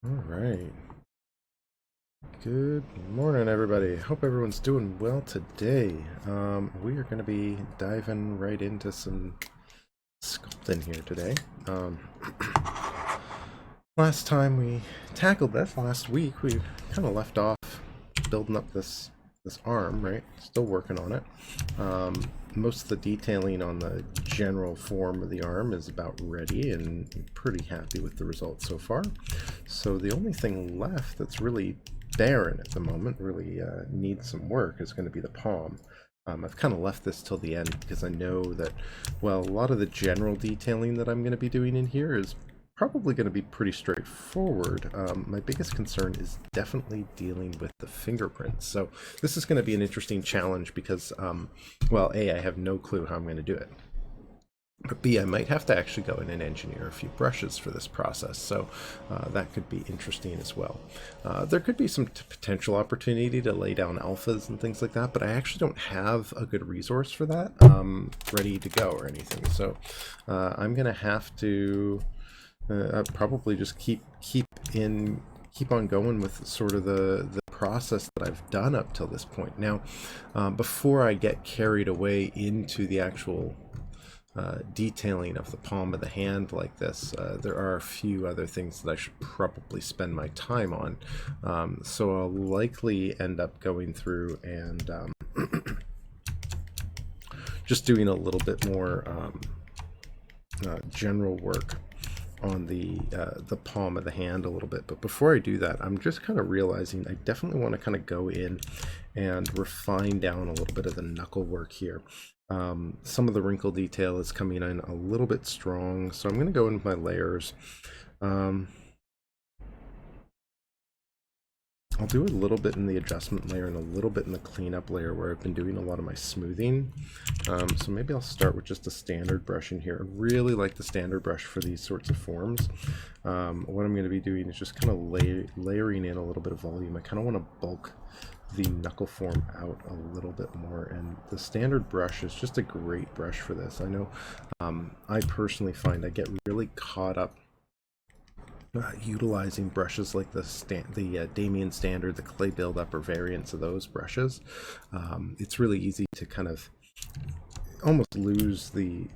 All right. Good morning, everybody. Hope everyone's doing well today. We are going to be diving right into some sculpting here today. Last time we tackled this, last week, we kind of left off building up this arm, right? Still working on it. Most of the detailing on the general form of the arm is about ready, and I'm pretty happy with the results so far. So the only thing left that's really barren at the moment, really needs some work, is going to be the palm. I've kind of left this till the end because I know that, well, a lot of the general detailing that I'm going to be doing in here is probably going to be pretty straightforward. My biggest concern is definitely dealing with the fingerprints. So this is going to be an interesting challenge because, well, A, I have no clue how I'm going to do it. But B, I might have to actually go in and engineer a few brushes for this process, so that could be interesting as well. There could be some potential opportunity to lay down alphas and things like that, but I actually don't have a good resource for that ready to go or anything. So I'm going to have to probably just keep on going with sort of the process that I've done up till this point. Now, before I get carried away into the actual detailing of the palm of the hand like this, there are a few other things that I should probably spend my time on. So I'll likely end up going through and just doing a little bit more general work on the palm of the hand a little bit. But before I do that, I'm just kind of realizing I definitely want to kind of go in and refine down a little bit of the knuckle work here. Some of the wrinkle detail is coming in a little bit strong, so I'm going to go in with my layers. I'll do a little bit in the adjustment layer and a little bit in the cleanup layer where I've been doing a lot of my smoothing. So maybe I'll start with just a standard brush in here. I really like the standard brush for these sorts of forms. What I'm going to be doing is just kind of layering in a little bit of volume. I kind of want to bulk the knuckle form out a little bit more, and the standard brush is just a great brush for this. I know I personally find I get really caught up utilizing brushes like the Damien Standard, the Clay Buildup, or variants of those brushes. It's really easy to kind of almost lose the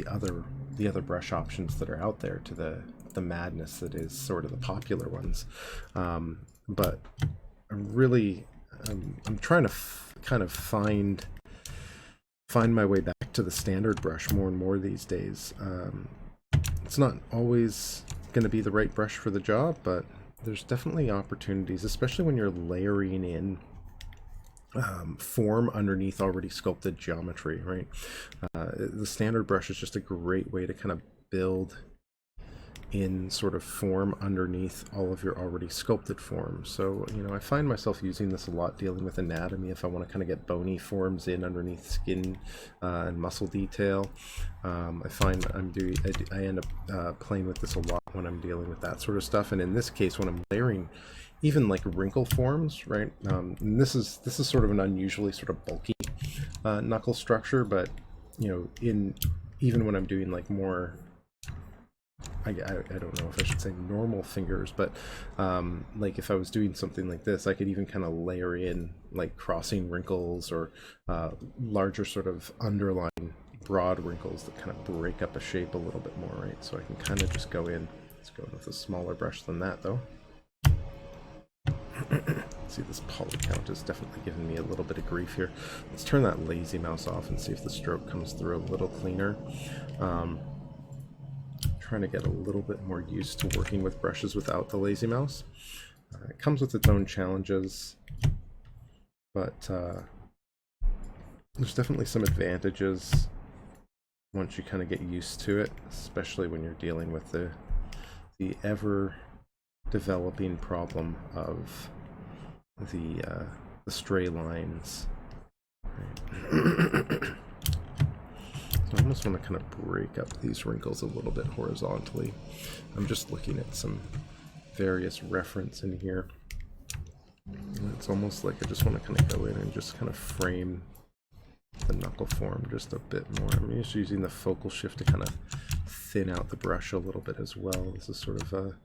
other brush options that are out there to the madness that is sort of the popular ones. But I'm trying to kind of find my way back to the standard brush more and more these days. It's not always going to be the right brush for the job, but there's definitely opportunities, especially when you're layering in form underneath already sculpted geometry, right? The standard brush is just a great way to kind of build in sort of form underneath all of your already sculpted forms. So, you know, I find myself using this a lot dealing with anatomy if I want to kind of get bony forms in underneath skin and muscle detail. I find I end up playing with this a lot when I'm dealing with that sort of stuff. And in this case, when I'm layering even like wrinkle forms, right? And this is sort of an unusually sort of bulky knuckle structure, but you know, even when I'm doing like more, I don't know if I should say normal fingers, but like if I was doing something like this, I could even kind of layer in like crossing wrinkles or larger sort of underlying broad wrinkles that kind of break up a shape a little bit more, right? So I can kind of just go in. Let's go in with a smaller brush than that, though. See, this poly count is definitely giving me a little bit of grief here. Let's turn that lazy mouse off and see if the stroke comes through a little cleaner. Trying to get a little bit more used to working with brushes without the lazy mouse. It comes with its own challenges, but there's definitely some advantages once you kind of get used to it, especially when you're dealing with the ever developing problem of the stray lines. Right. So I almost want to kind of break up these wrinkles a little bit horizontally. I'm just looking at some various reference in here. And it's almost like I just want to kind of go in and just kind of frame the knuckle form just a bit more. I'm just using the focal shift to kind of thin out the brush a little bit as well. This is sort of a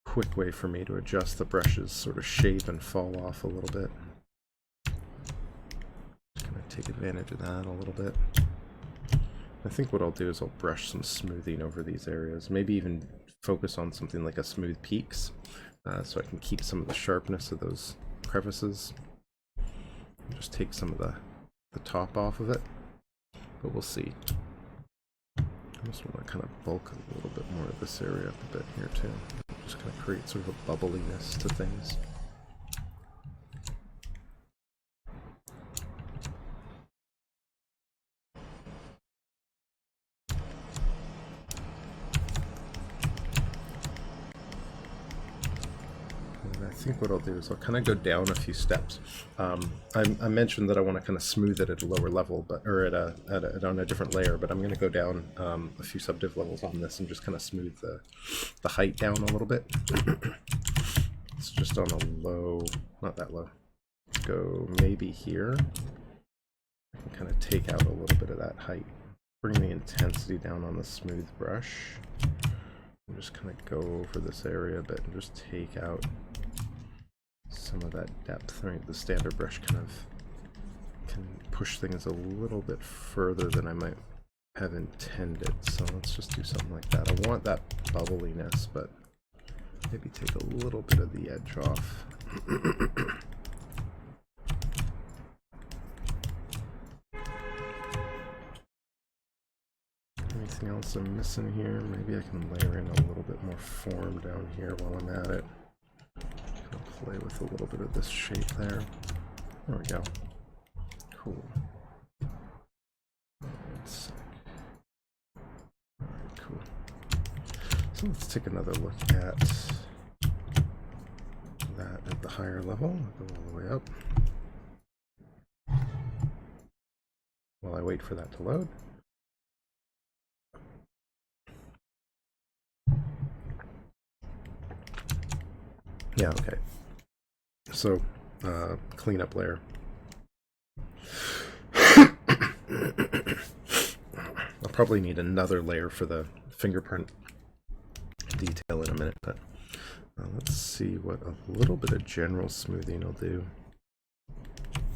quick way for me to adjust the brush's sort of shape and fall off a little bit. Just gonna take advantage of that a little bit. I think what I'll do is I'll brush some smoothing over these areas, maybe even focus on something like a smooth peaks, so I can keep some of the sharpness of those crevices. And just take some of the top off of it, but we'll see. I just want to kind of bulk a little bit more of this area up a bit here too. Just kind of create sort of a bubbliness to things. I think what I'll do is I'll kind of go down a few steps. I mentioned that I want to kind of smooth it at a lower level, but on a different layer. But I'm going to go down a few subdiv levels on this and just kind of smooth the height down a little bit. It's just on a low, not that low. Let's go maybe here. I can kind of take out a little bit of that height. Bring the intensity down on the smooth brush. And just kind of go over this area a bit and just take out some of that depth. Right, the standard brush kind of can push things a little bit further than I might have intended. So let's just do something like that. I want that bubbliness, but maybe take a little bit of the edge off. Anything else I'm missing here? Maybe I can layer in a little bit more form down here while I'm at it. Play with a little bit of this shape there. There we go. Cool. Alright, cool. So let's take another look at that at the higher level. I'll go all the way up. While I wait for that to load. Yeah, okay. So, cleanup layer. I'll probably need another layer for the fingerprint detail in a minute, but let's see what a little bit of general smoothing will do.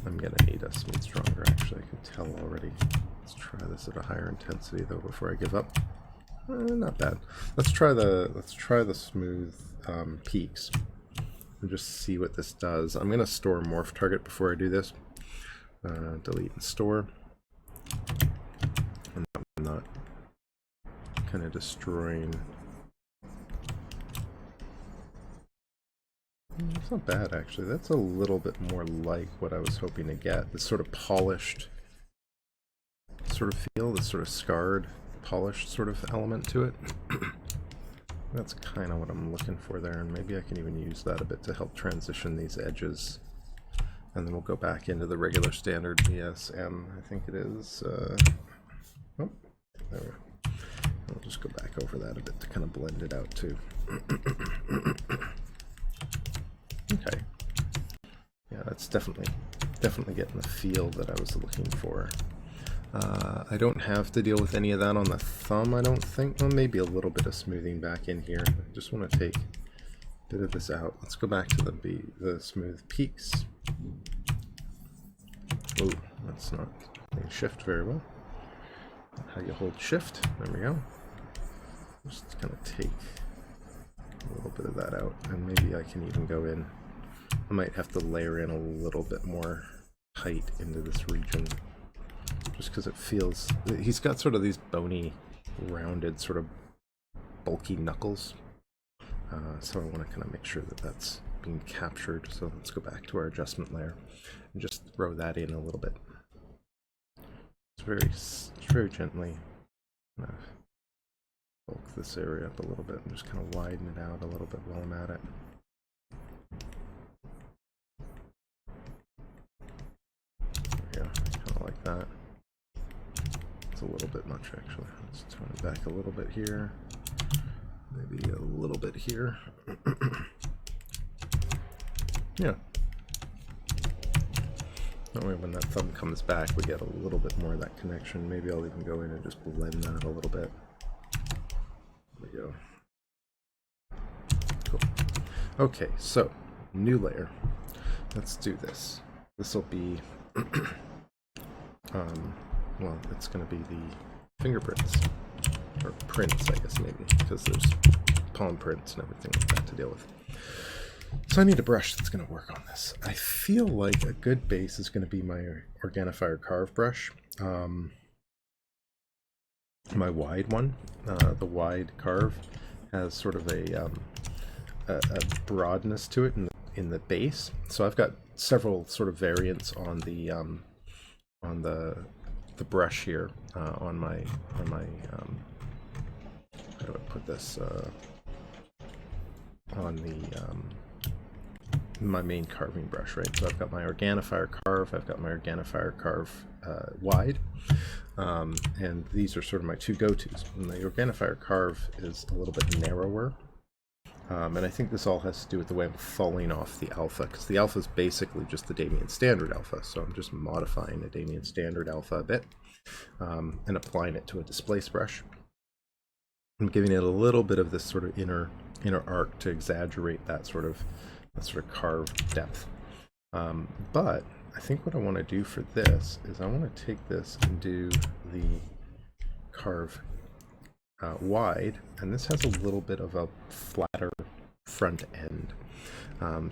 I'm gonna need a smooth stronger, actually, I can tell already. Let's try this at a higher intensity though before I give up. Not bad. Let's try the smooth peaks. And just see what this does. I'm going to store morph target before I do this. Delete and store. And I'm not kind of destroying. It's not bad actually. That's a little bit more like what I was hoping to get. This sort of polished sort of feel, this sort of scarred, polished sort of element to it. That's kind of what I'm looking for there, and maybe I can even use that a bit to help transition these edges. And then we'll go back into the regular standard BSM, I think it is. Oh, there we go. I'll just go back over that a bit to kind of blend it out too. Okay. Yeah, that's definitely getting the feel that I was looking for. I don't have to deal with any of that on the thumb, I don't think. Well, maybe a little bit of smoothing back in here. I just want to take a bit of this out. Let's go back to the smooth peaks. Oh, that's not being shift very well. How you hold shift. There we go. Just kind of take a little bit of that out, and maybe I can even go in. I might have to layer in a little bit more height into this region. Just because it feels, he's got sort of these bony, rounded, sort of bulky knuckles. So I want to kind of make sure that that's being captured. So let's go back to our adjustment layer and just throw that in a little bit. It's very gently bulk this area up a little bit and just kind of widen it out a little bit while I'm at it. There we go, kind of like that. A little bit much actually. Let's turn it back a little bit here, maybe a little bit here. Yeah, that way when that thumb comes back we get a little bit more of that connection. Maybe I'll even go in and just blend that a little bit. There we go. Cool. Okay, so new layer. Let's do this. This will be, well, it's going to be the fingerprints, or prints, I guess, maybe, because there's palm prints and everything like that to deal with. So I need a brush that's going to work on this. I feel like a good base is going to be my Organifier Carve brush. My wide one, the wide carve, has sort of a broadness to it in the base. So I've got several sort of variants on the brush here on my how do I put this on the my main carving brush, right? So I've got my Organifier Carve, I've got my Organifier Carve wide, and these are sort of my two go-tos. And the Organifier Carve is a little bit narrower, and I think this all has to do with the way I'm falling off the alpha, because the alpha is basically just the Damien Standard alpha, so I'm just modifying a Damien Standard alpha a bit and applying it to a displace brush. I'm giving it a little bit of this sort of inner arc to exaggerate that sort of carved depth. But I think what I want to do for this is I want to take this and do the carve wide, and this has a little bit of a flatter front end.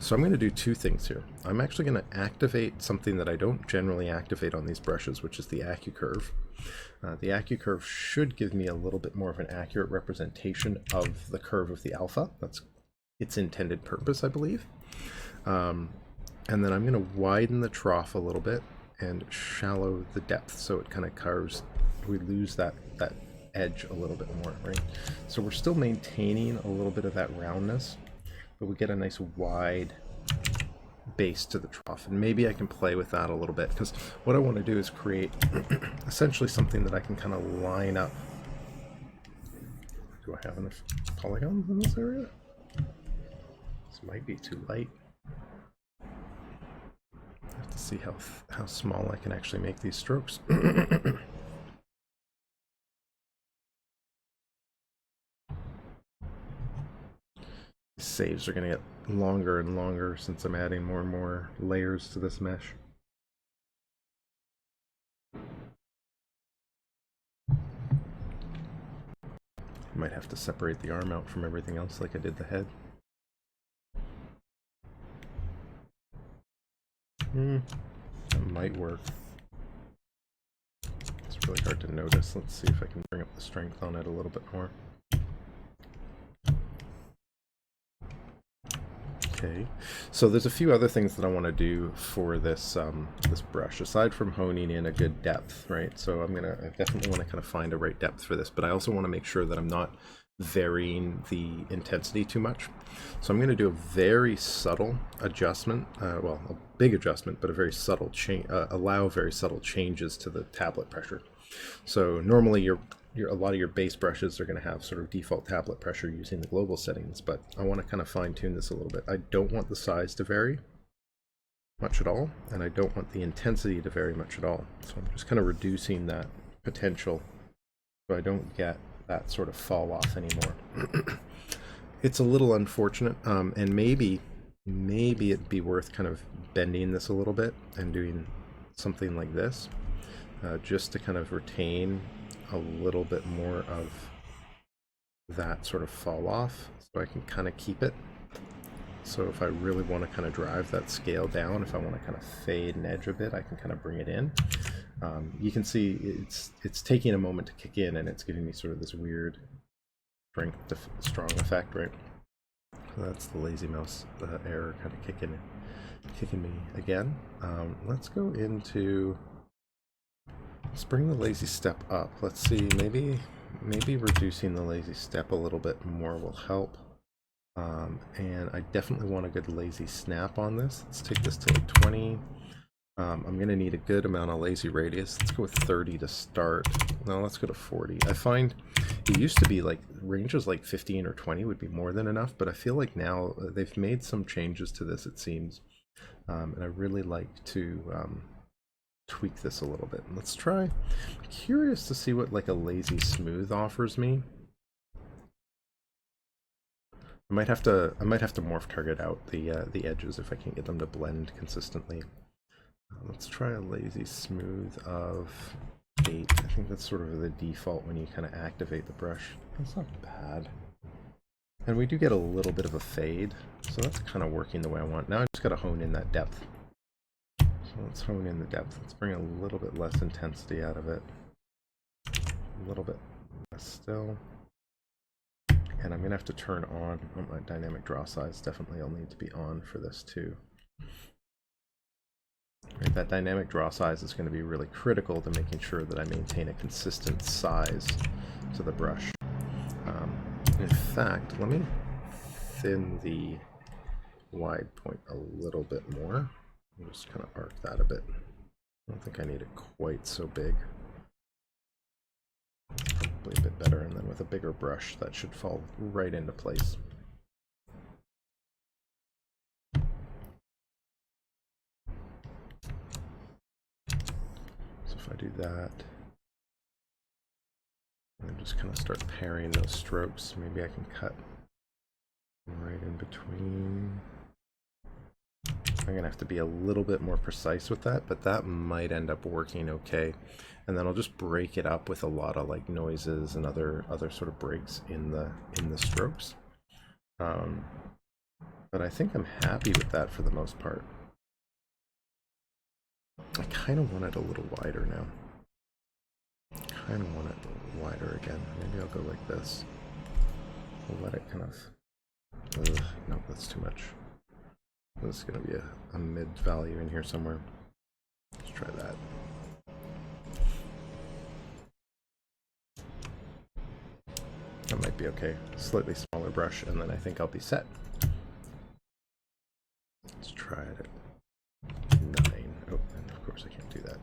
So I'm going to do two things here. I'm actually going to activate something that I don't generally activate on these brushes, which is the AccuCurve. The AccuCurve should give me a little bit more of an accurate representation of the curve of the alpha. That's its intended purpose, I believe. And then I'm going to widen the trough a little bit and shallow the depth, so it kind of carves, we lose that edge a little bit more, right? So we're still maintaining a little bit of that roundness, but we get a nice wide base to the trough. And maybe I can play with that a little bit, because what I want to do is create essentially something that I can kind of line up. Do I have enough polygons in this area? This might be too light. I have to see how small I can actually make these strokes. Saves are going to get longer and longer since I'm adding more and more layers to this mesh. Might have to separate the arm out from everything else like I did the head. That might work. It's really hard to notice. Let's see if I can bring up the strength on it a little bit more. Okay, so there's a few other things that I want to do for this this brush, aside from honing in a good depth, right? So I definitely want to kind of find a right depth for this, but I also want to make sure that I'm not varying the intensity too much. So I'm going to do a very subtle adjustment, well, a big adjustment, but a very subtle change, allow very subtle changes to the tablet pressure. So normally a lot of your base brushes are going to have sort of default tablet pressure using the global settings, but I want to kind of fine tune this a little bit. I don't want the size to vary much at all, and I don't want the intensity to vary much at all. So I'm just kind of reducing that potential so I don't get that sort of fall off anymore. It's a little unfortunate, and maybe it'd be worth kind of bending this a little bit and doing something like this, just to kind of retain a little bit more of that sort of fall off, so I can kind of keep it. So if I really want to kind of drive that scale down, if I want to kind of fade and edge a bit, I can kind of bring it in. You can see it's taking a moment to kick in, and it's giving me sort of this weird strong effect, right? So that's the lazy mouse error kind of kicking me again. Let's go into, let's bring the lazy step up. Let's see, maybe reducing the lazy step a little bit more will help. And I definitely want a good lazy snap on this. Let's take this to like 20. I'm going to need a good amount of lazy radius. Let's go with 30 to start. No, let's go to 40. I find it used to be like ranges like 15 or 20 would be more than enough, but I feel like now they've made some changes to this, it seems. And I really like to tweak this a little bit. Let's try. I'm curious to see what like a lazy smooth offers me. I might have to morph target out the edges if I can't get them to blend consistently. Let's try a lazy smooth of 8. I think that's sort of the default when you kind of activate the brush. That's not bad. And we do get a little bit of a fade, so that's kind of working the way I want. Now I just got to hone in that depth. So let's hone in the depth. Let's bring a little bit less intensity out of it. A little bit less still. And I'm going to have to turn on my dynamic draw size. Definitely I'll need to be on for this too. Right, that dynamic draw size is going to be really critical to making sure that I maintain a consistent size to the brush. In fact, let me thin the wide point a little bit more. I'll just kind of arc that a bit. I don't think I need it quite so big. Probably a bit better, and then with a bigger brush that should fall right into place. So if I do that, and just kind of start pairing those strokes, maybe I can cut right in between. I'm going to have to be a little bit more precise with that, but that might end up working okay. And then I'll just break it up with a lot of like noises and other sort of breaks in the strokes. But I think I'm happy with that for the most part. I kind of want it a little wider now. Kind of want it wider again. Maybe I'll go like this. I'll let it kind of... Ugh, no, that's too much. There's going to be a mid value in here somewhere. Let's try that. That might be okay. Slightly smaller brush, and then I think I'll be set. Let's try it at 9. Oh, and of course I can't do that.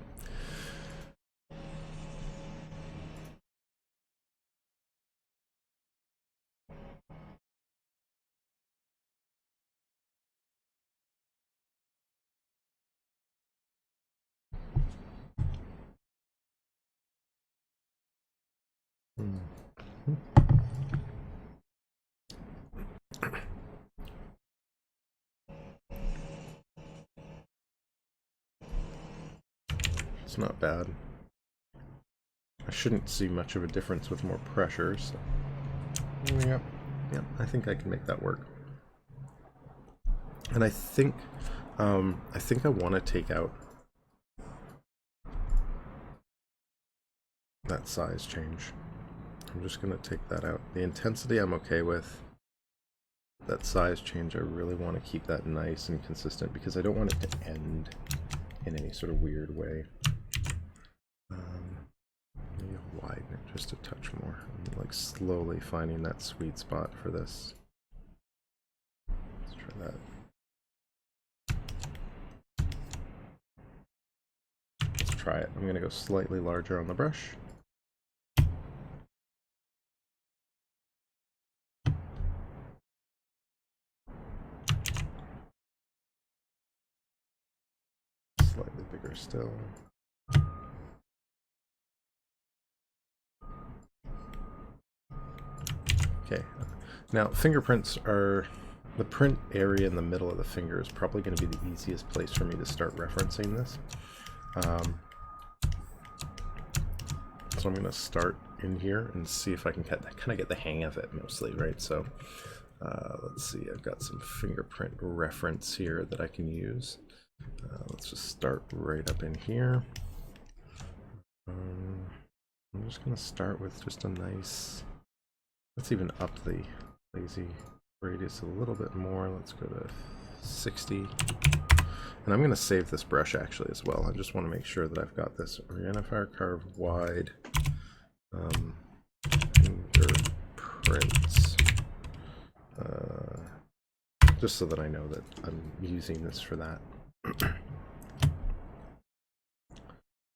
It's not bad. I shouldn't see much of a difference with more pressure, so yeah, I think I can make that work. And I think I want to take out that size change. I'm just going to take that out. The intensity I'm okay with. That size change, I really want to keep that nice and consistent because I don't want it to end in any sort of weird way. Maybe I'll widen it just a touch more. I'm like slowly finding that sweet spot for this. Let's try that. Let's try it. I'm going to go slightly larger on the brush. Slightly bigger still. Okay, now fingerprints are, the print area in the middle of the finger is probably going to be the easiest place for me to start referencing this. So I'm going to start in here and see if I can kind of get the hang of it mostly, right? So let's see, I've got some fingerprint reference here that I can use. Let's just start right up in here. I'm just going to start with just a nice, let's even up the lazy radius a little bit more. Let's go to 60. And I'm going to save this brush actually as well. I just want to make sure that I've got this Organifier carve wide fingerprints. Just so that I know that I'm using this for that.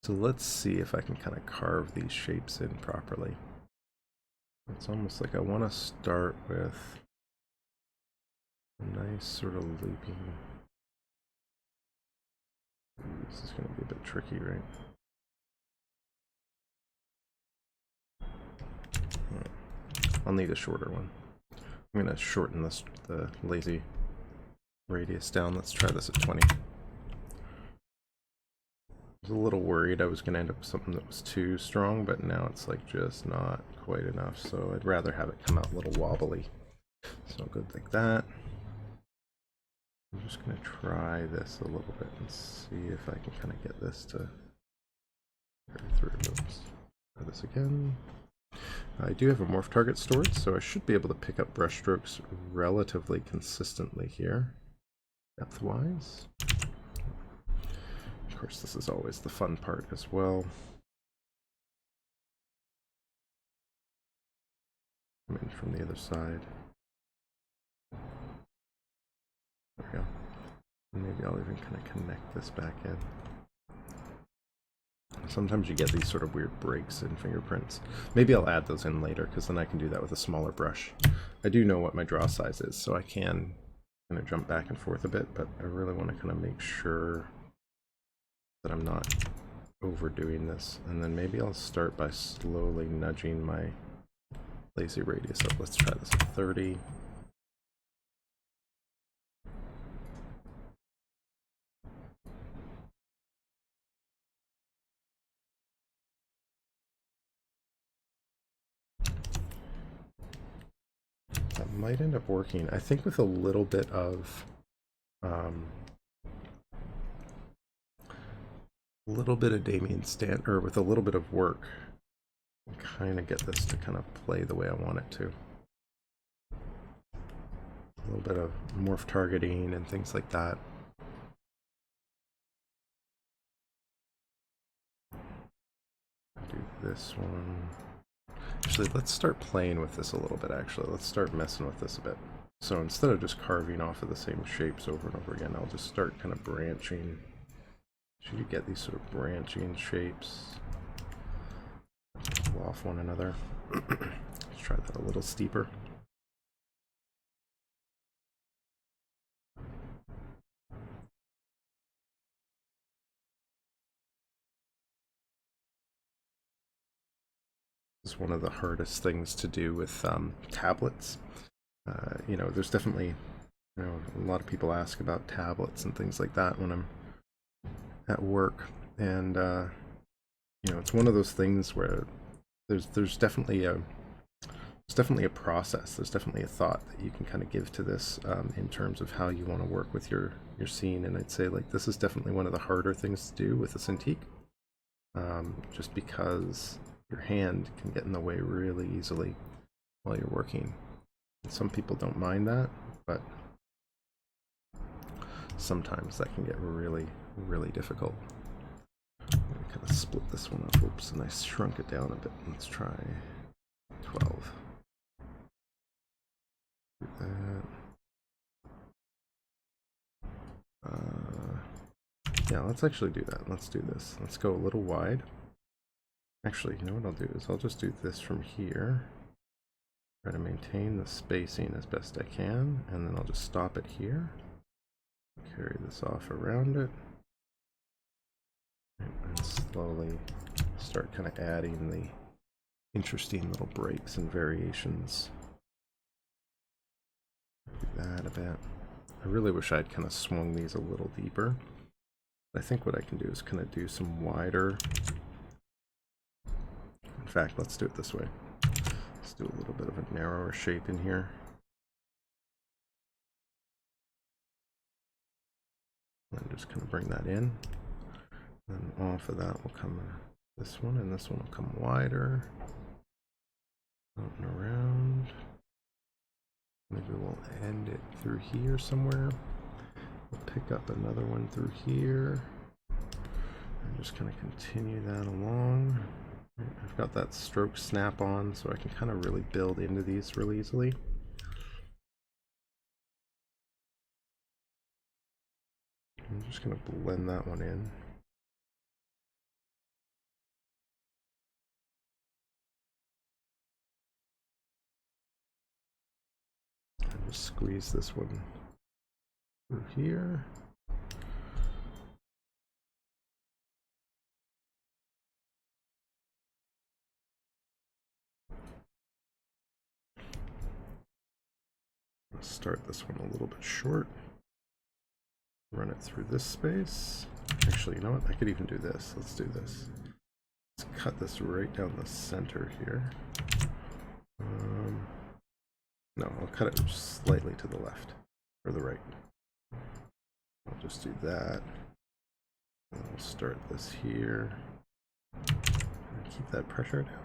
So let's see if I can kind of carve these shapes in properly. It's almost like I want to start with a nice sort of looping. This is going to be a bit tricky, right? I'll need a shorter one. I'm going to shorten the lazy radius down. Let's try this at 20. I was a little worried I was going to end up with something that was too strong, but now it's like just not quite enough, so I'd rather have it come out a little wobbly. So good like that. I'm just going to try this a little bit and see if I can kind of get this to through. Oops. Try this again. I do have a morph target stored, so I should be able to pick up brush strokes relatively consistently here, depth-wise. Of course, this is always the fun part as well. Come in from the other side. There we go. Maybe I'll even kind of connect this back in. Sometimes you get these sort of weird breaks in fingerprints. Maybe I'll add those in later, because then I can do that with a smaller brush. I do know what my draw size is, so I can kind of jump back and forth a bit, but I really want to kind of make sure that I'm not overdoing this. And then maybe I'll start by slowly nudging my lazy radius up. Let's try this at 30. That might end up working. I think with a little bit of Damien Stan, or with a little bit of work, kind of get this to kind of play the way I want it to. A little bit of morph targeting and things like that. Do this one. Actually, let's start playing with this a little bit, actually. Let's start messing with this a bit. So instead of just carving off of the same shapes over and over again, I'll just start kind of branching. So you get these sort of branching shapes off one another. Let's try that a little steeper. This is one of the hardest things to do with tablets. You know, there's definitely, you know, a lot of people ask about tablets and things like that when I'm at work, and you know, it's one of those things where there's definitely a process. There's definitely a thought that you can kind of give to this in terms of how you want to work with your scene. And I'd say, like, this is definitely one of the harder things to do with a Cintiq, just because your hand can get in the way really easily while you're working. And some people don't mind that, but sometimes that can get really, really difficult. I'm going to kind of split this one up. Oops, and I shrunk it down a bit. Let's try 12. Do that. Yeah, let's actually do that. Let's do this. Let's go a little wide. Actually, you know what I'll do is I'll just do this from here. Try to maintain the spacing as best I can, and then I'll just stop it here. Carry this off around it. And slowly start kind of adding the interesting little breaks and variations. Do that a bit. I really wish I'd kind of swung these a little deeper. I think what I can do is kind of do some wider. In fact, let's do it this way. Let's do a little bit of a narrower shape in here. And just kind of bring that in. And off of that will come this one, and this one will come wider. Out and around. Maybe we'll end it through here somewhere. We'll pick up another one through here. And just kind of continue that along. I've got that stroke snap on, so I can kind of really build into these really easily. I'm just going to blend that one in. And just squeeze this one through here. gonna start this one a little bit short. Run it through this space. Actually, you know what? I could even do this. Let's do this. Let's cut this right down the center here. No, I'll cut it slightly to the left, or the right. I'll just do that. And I'll start this here. And keep that pressure down.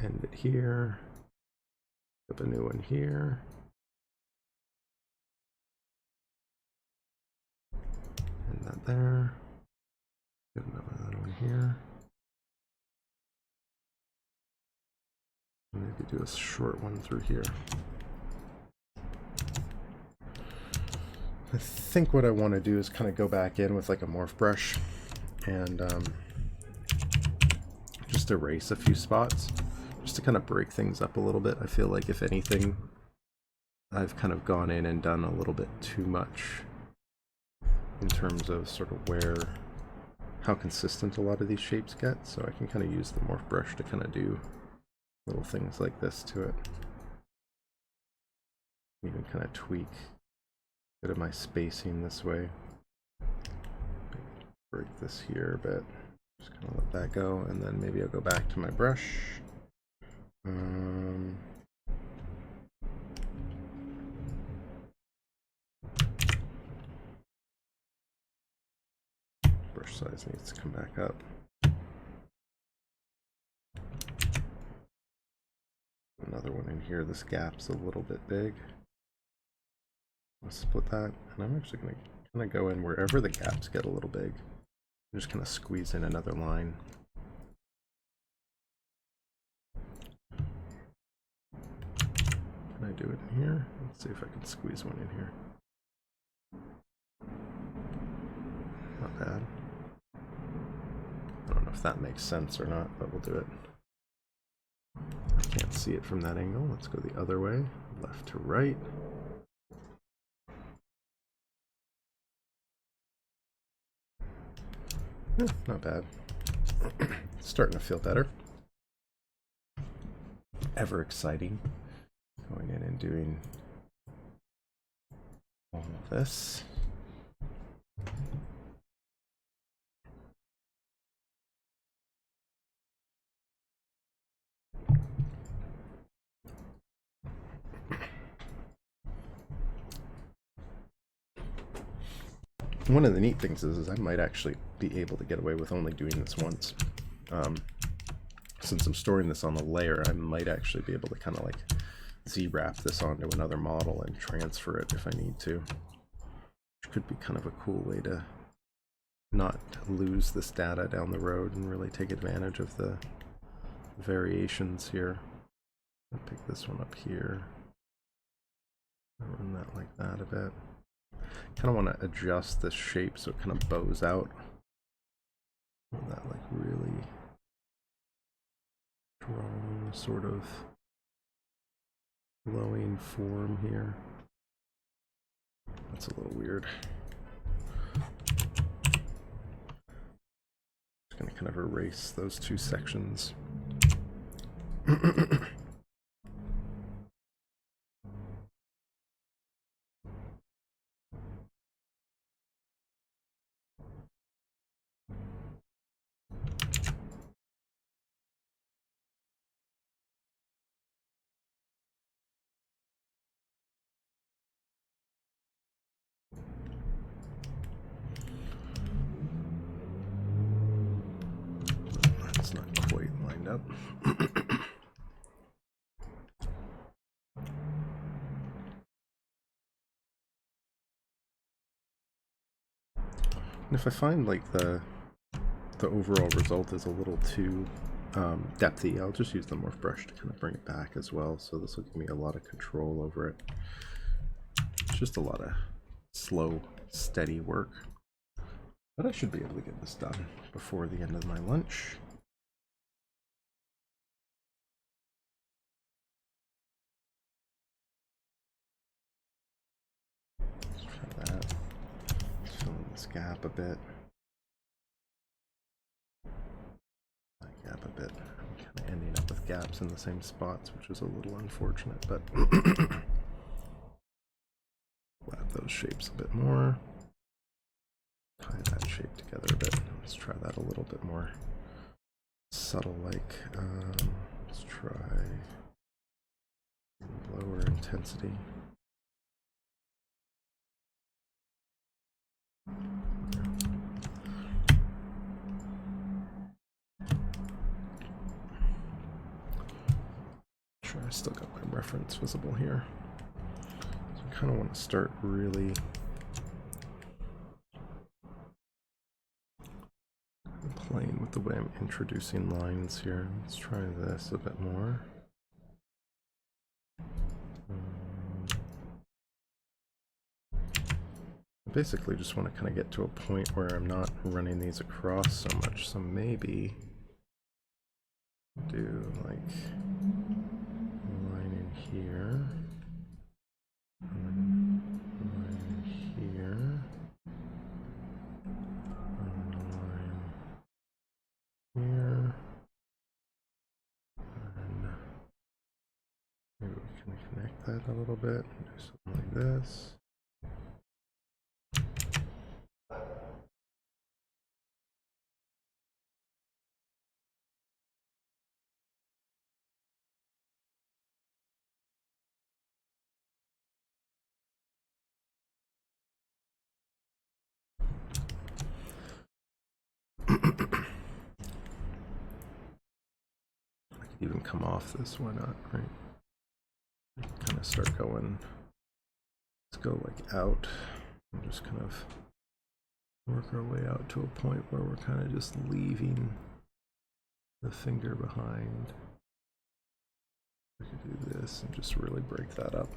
End it here. Up a new one here. End that there. Get another one here. Maybe do a short one through here. I think what I want to do is kind of go back in with like a morph brush and just erase a few spots, just to kind of break things up a little bit. I feel like if anything, I've kind of gone in and done a little bit too much in terms of sort of how consistent a lot of these shapes get, so I can kind of use the morph brush to kind of do little things like this to it. Even kind of tweak a bit of my spacing this way. Break this here a bit. Just kind of let that go, and then maybe I'll go back to my brush. Brush size needs to come back up. Another one in here. This gap's a little bit big. I'll split that, and I'm actually going to kind of go in wherever the gaps get a little big. I'm just kind of squeeze in another line. Can I do it in here? Let's see if I can squeeze one in here. Not bad. I don't know if that makes sense or not, but we'll do it. I can't see it from that angle. Let's go the other way, left to right. Yeah, not bad. Starting to feel better. Ever exciting. Going in and doing all of this. One of the neat things is I might actually be able to get away with only doing this once. Since I'm storing this on a layer, I might actually be able to kind of like Z-wrap this onto another model and transfer it if I need to. Which could be kind of a cool way to not lose this data down the road and really take advantage of the variations here. I'll pick this one up here. Run that like that a bit. Kind of want to adjust this shape so it kind of bows out. That like really strong sort of flowing form here. That's a little weird. Just gonna kind of erase those two sections. That's not quite lined up. And if I find like the overall result is a little too depthy, I'll just use the morph brush to kind of bring it back as well. So this will give me a lot of control over it. It's just a lot of slow, steady work. But I should be able to get this done before the end of my lunch. Try that. Fill in this gap a bit. That gap a bit. I'm kind of ending up with gaps in the same spots, which is a little unfortunate, but flat those shapes a bit more. Tie that shape together a bit. Let's try that a little bit more subtle like. Let's try lower intensity. Sure, I still got my reference visible here. So I kind of want to start really playing with the way I'm introducing lines here. Let's try this a bit more. I basically just want to kind of get to a point where I'm not running these across so much, so maybe do like a line in here, and a line in here, and a line here, and maybe we can connect that a little bit, do something like this. Even come off this, why not, right? Kind of start going, let's go like out and just kind of work our way out to a point where we're kind of just leaving the finger behind. We could do this and just really break that up.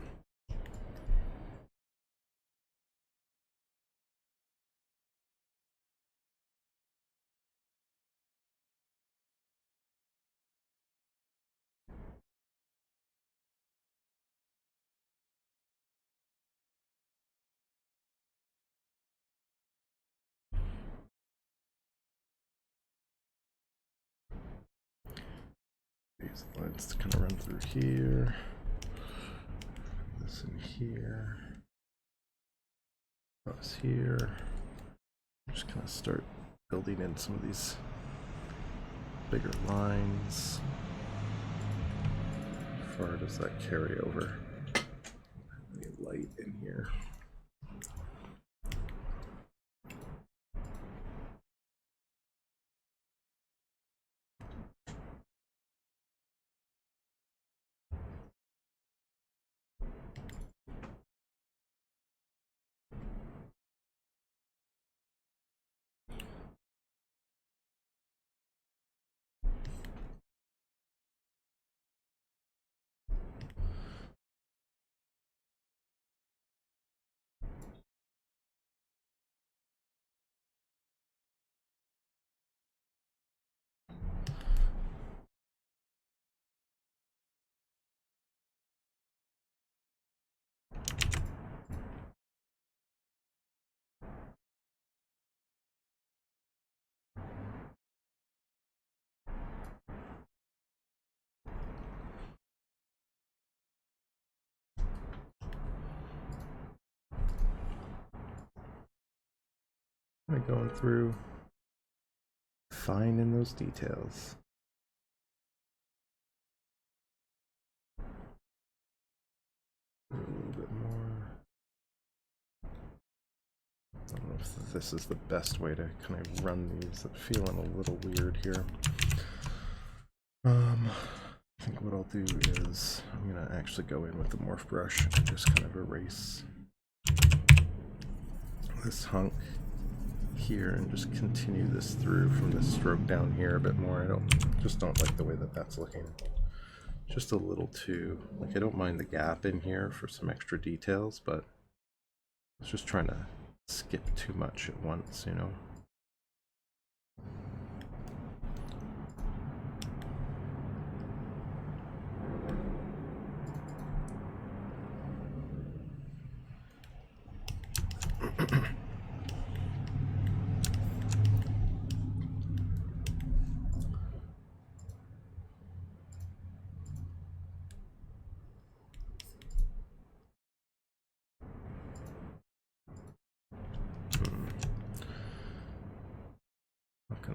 These lines to kind of run through here, this in here, across here. Just kind of start building in some of these bigger lines. How far does that carry over? Any light in here? Going through, finding those details. A little bit more. I don't know if this is the best way to kind of run these. I'm feeling a little weird here. I think what I'll do is I'm gonna actually go in with the morph brush and just kind of erase this hunk here and just continue this through from this stroke down here a bit more. I just don't like the way that that's looking. Just a little too, like, I don't mind the gap in here for some extra details, but I was just trying to skip too much at once, you know.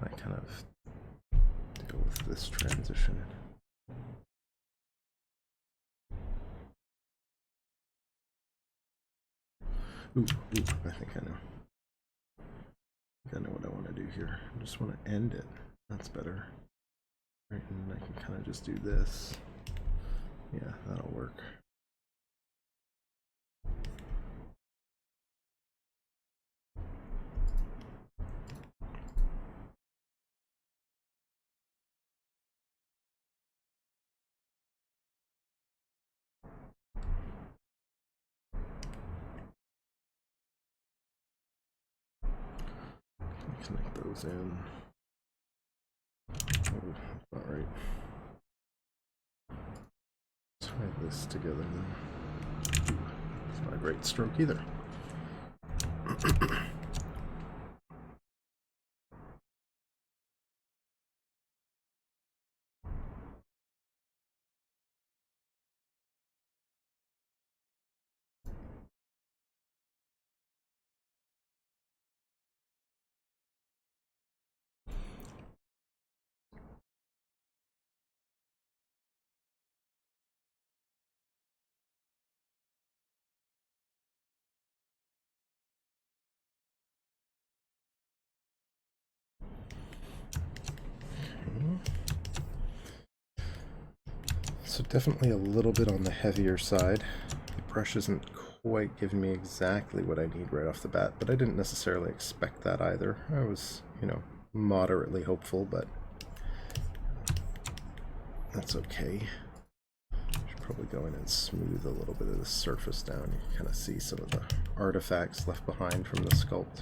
I kind of deal with this transition. Ooh, I think I know. I know what I want to do here. I just want to end it. That's better. Right, and I can kind of just do this. Yeah, that'll work. Connect those in. Oh, not right. Tie this together then. It's not a great stroke either. So definitely a little bit on the heavier side. The brush isn't quite giving me exactly what I need right off the bat, but I didn't necessarily expect that either. I was, you know, moderately hopeful, but that's okay. Should probably go in and smooth a little bit of the surface down. You can kind of see some of the artifacts left behind from the sculpt.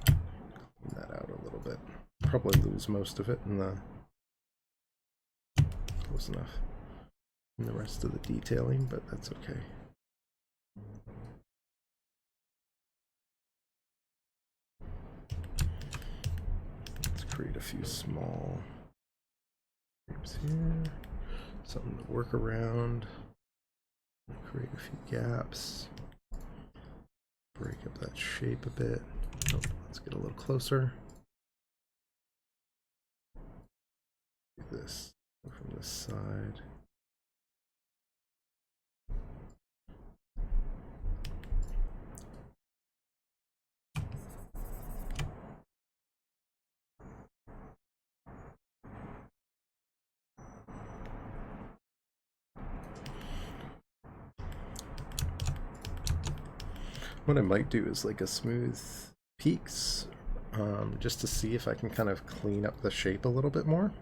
Clean that out a little bit. Probably lose most of it in the close enough in the rest of the detailing, but that's okay. Let's create a few small shapes here, something to work around, create a few gaps, break up that shape a bit. Oh, let's get a little closer. Do this from this side. What I might do is like a smooth peaks, just to see if I can kind of clean up the shape a little bit more.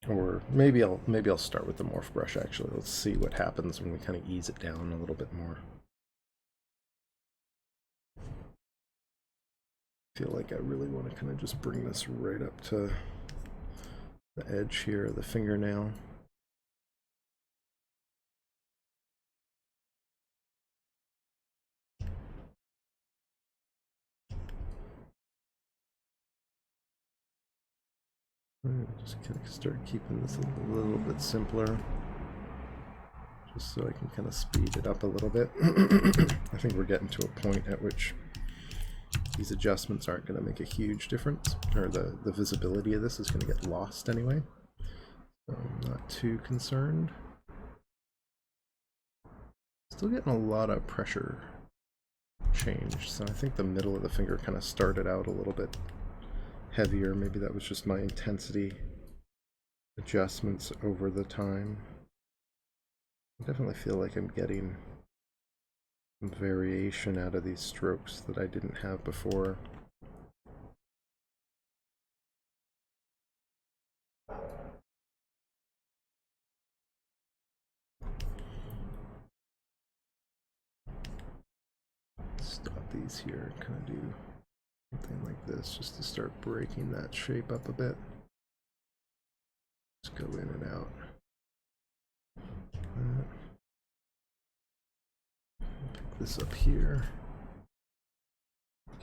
Or maybe I'll start with the morph brush actually. Let's see what happens when we kind of ease it down a little bit more. I feel like I really want to kind of just bring this right up to the edge here of the fingernail. Just kind of start keeping this a little bit simpler, just so I can kind of speed it up a little bit. I think we're getting to a point at which these adjustments aren't going to make a huge difference, or the visibility of this is going to get lost anyway. So I'm not too concerned. Still getting a lot of pressure change, so I think the middle of the finger kind of started out a little bit heavier. Maybe that was just my intensity adjustments over the time. I definitely feel like I'm getting some variation out of these strokes that I didn't have before. Stop these here and kind of do something like this just to start breaking that shape up a bit. Just go in and out. Pick this up here.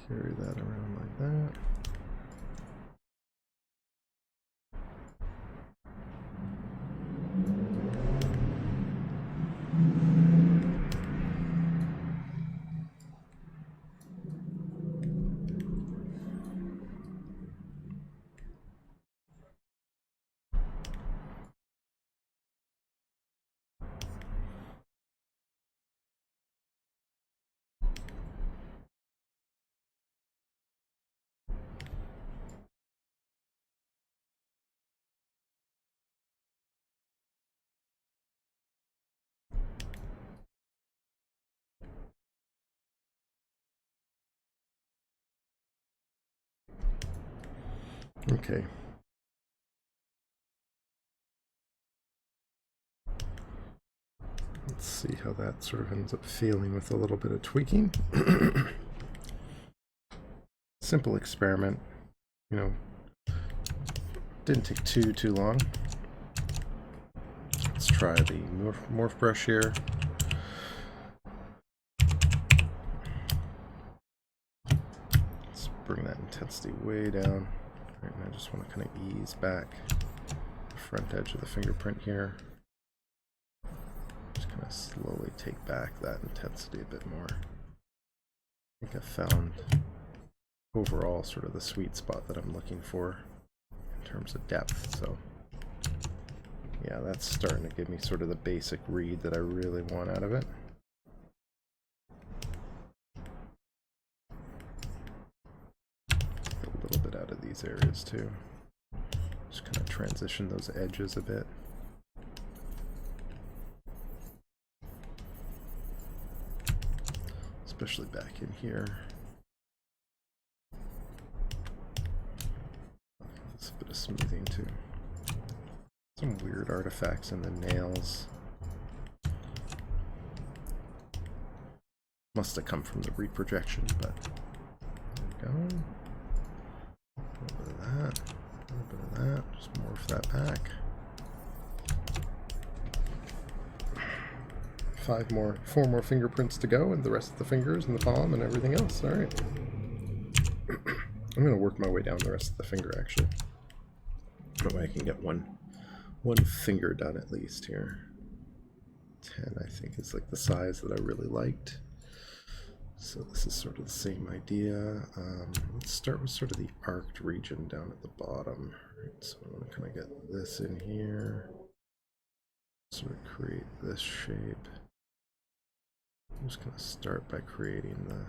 Carry that around like that. Okay. Let's see how that sort of ends up feeling with a little bit of tweaking. Simple experiment, you know, didn't take too long. Let's try the morph brush here. Let's bring that intensity way down. Right, and I just want to kind of ease back the front edge of the fingerprint here. Just kind of slowly take back that intensity a bit more. I think I found overall sort of the sweet spot that I'm looking for in terms of depth. So yeah, that's starting to give me sort of the basic read that I really want out of it. Get a little bit out of these areas too. Just kind of transition those edges a bit. Especially back in here. There's a bit of smoothing too. Some weird artifacts in the nails. Must have come from the reprojection, but there we go. A little bit of that, a little bit of that. Just morph that back. 4 more fingerprints to go, and the rest of the fingers and the palm and everything else. All right. I'm gonna work my way down the rest of the finger actually. That way I can get one finger done at least here. 10 I think is like the size that I really liked. So this is sort of the same idea. Let's start with sort of the arced region down at the bottom. Right, so I want to kind of get this in here. Sort of create this shape. I'm just going to start by creating the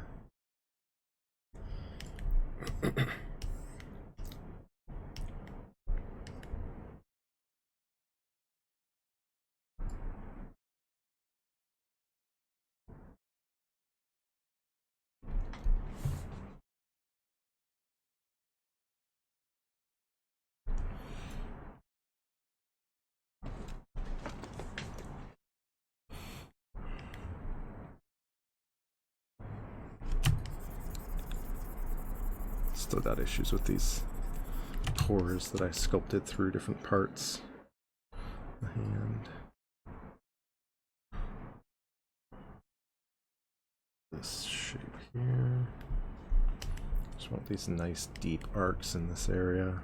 Still got issues with these pores that I sculpted through different parts. The hand. This shape here. Just want these nice deep arcs in this area.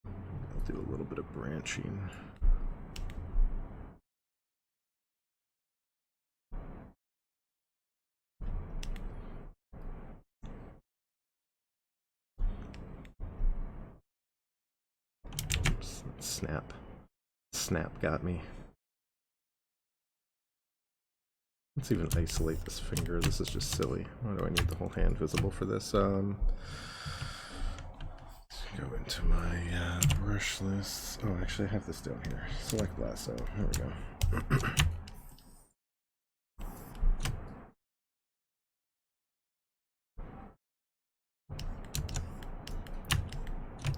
I'll do a little bit of branching. Snap got me. Let's even isolate this finger. This is just silly. Why do I need the whole hand visible for this? Let's go into my brush list. Oh, actually I have this down here. Select lasso. There we go.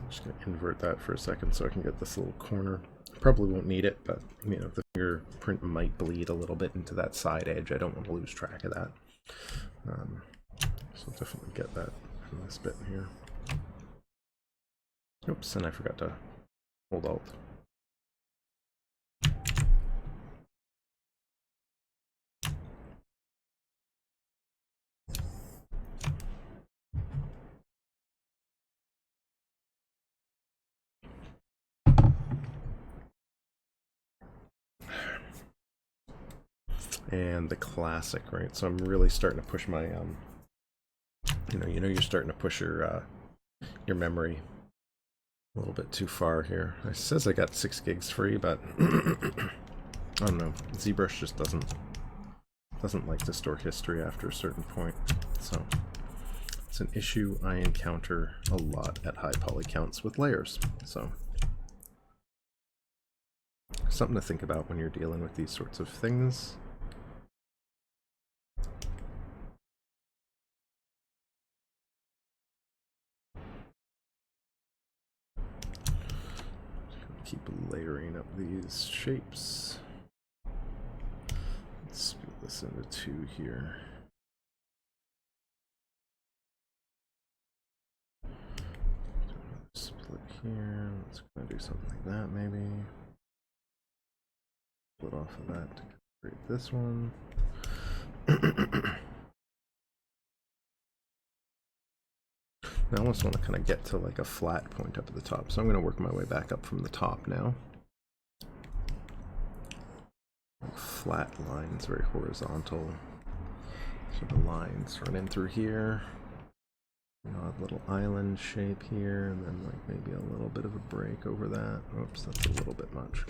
Just gonna invert that for a second so I can get this little corner. Probably won't need it, but you know, the fingerprint might bleed a little bit into that side edge. I don't want to lose track of that. So definitely get that from this bit here. Oops, and I forgot to hold Alt. And the classic, right? So I'm really starting to push my, you're starting to push your memory a little bit too far here. It says I got 6 gigs free, but I don't know. ZBrush just doesn't like to store history after a certain point. So it's an issue I encounter a lot at high poly counts with layers. So something to think about when you're dealing with these sorts of things. keep layering up these shapes. Let's split this into two here. Split here. Let's go do something like that maybe. Split off of that to create this one. I almost want to kind of get to like a flat point up at the top, so I'm going to work my way back up from the top now. Flat lines, very horizontal. So the lines run in through here. An odd little island shape here, and then like maybe a little bit of a break over that. Oops, that's a little bit much.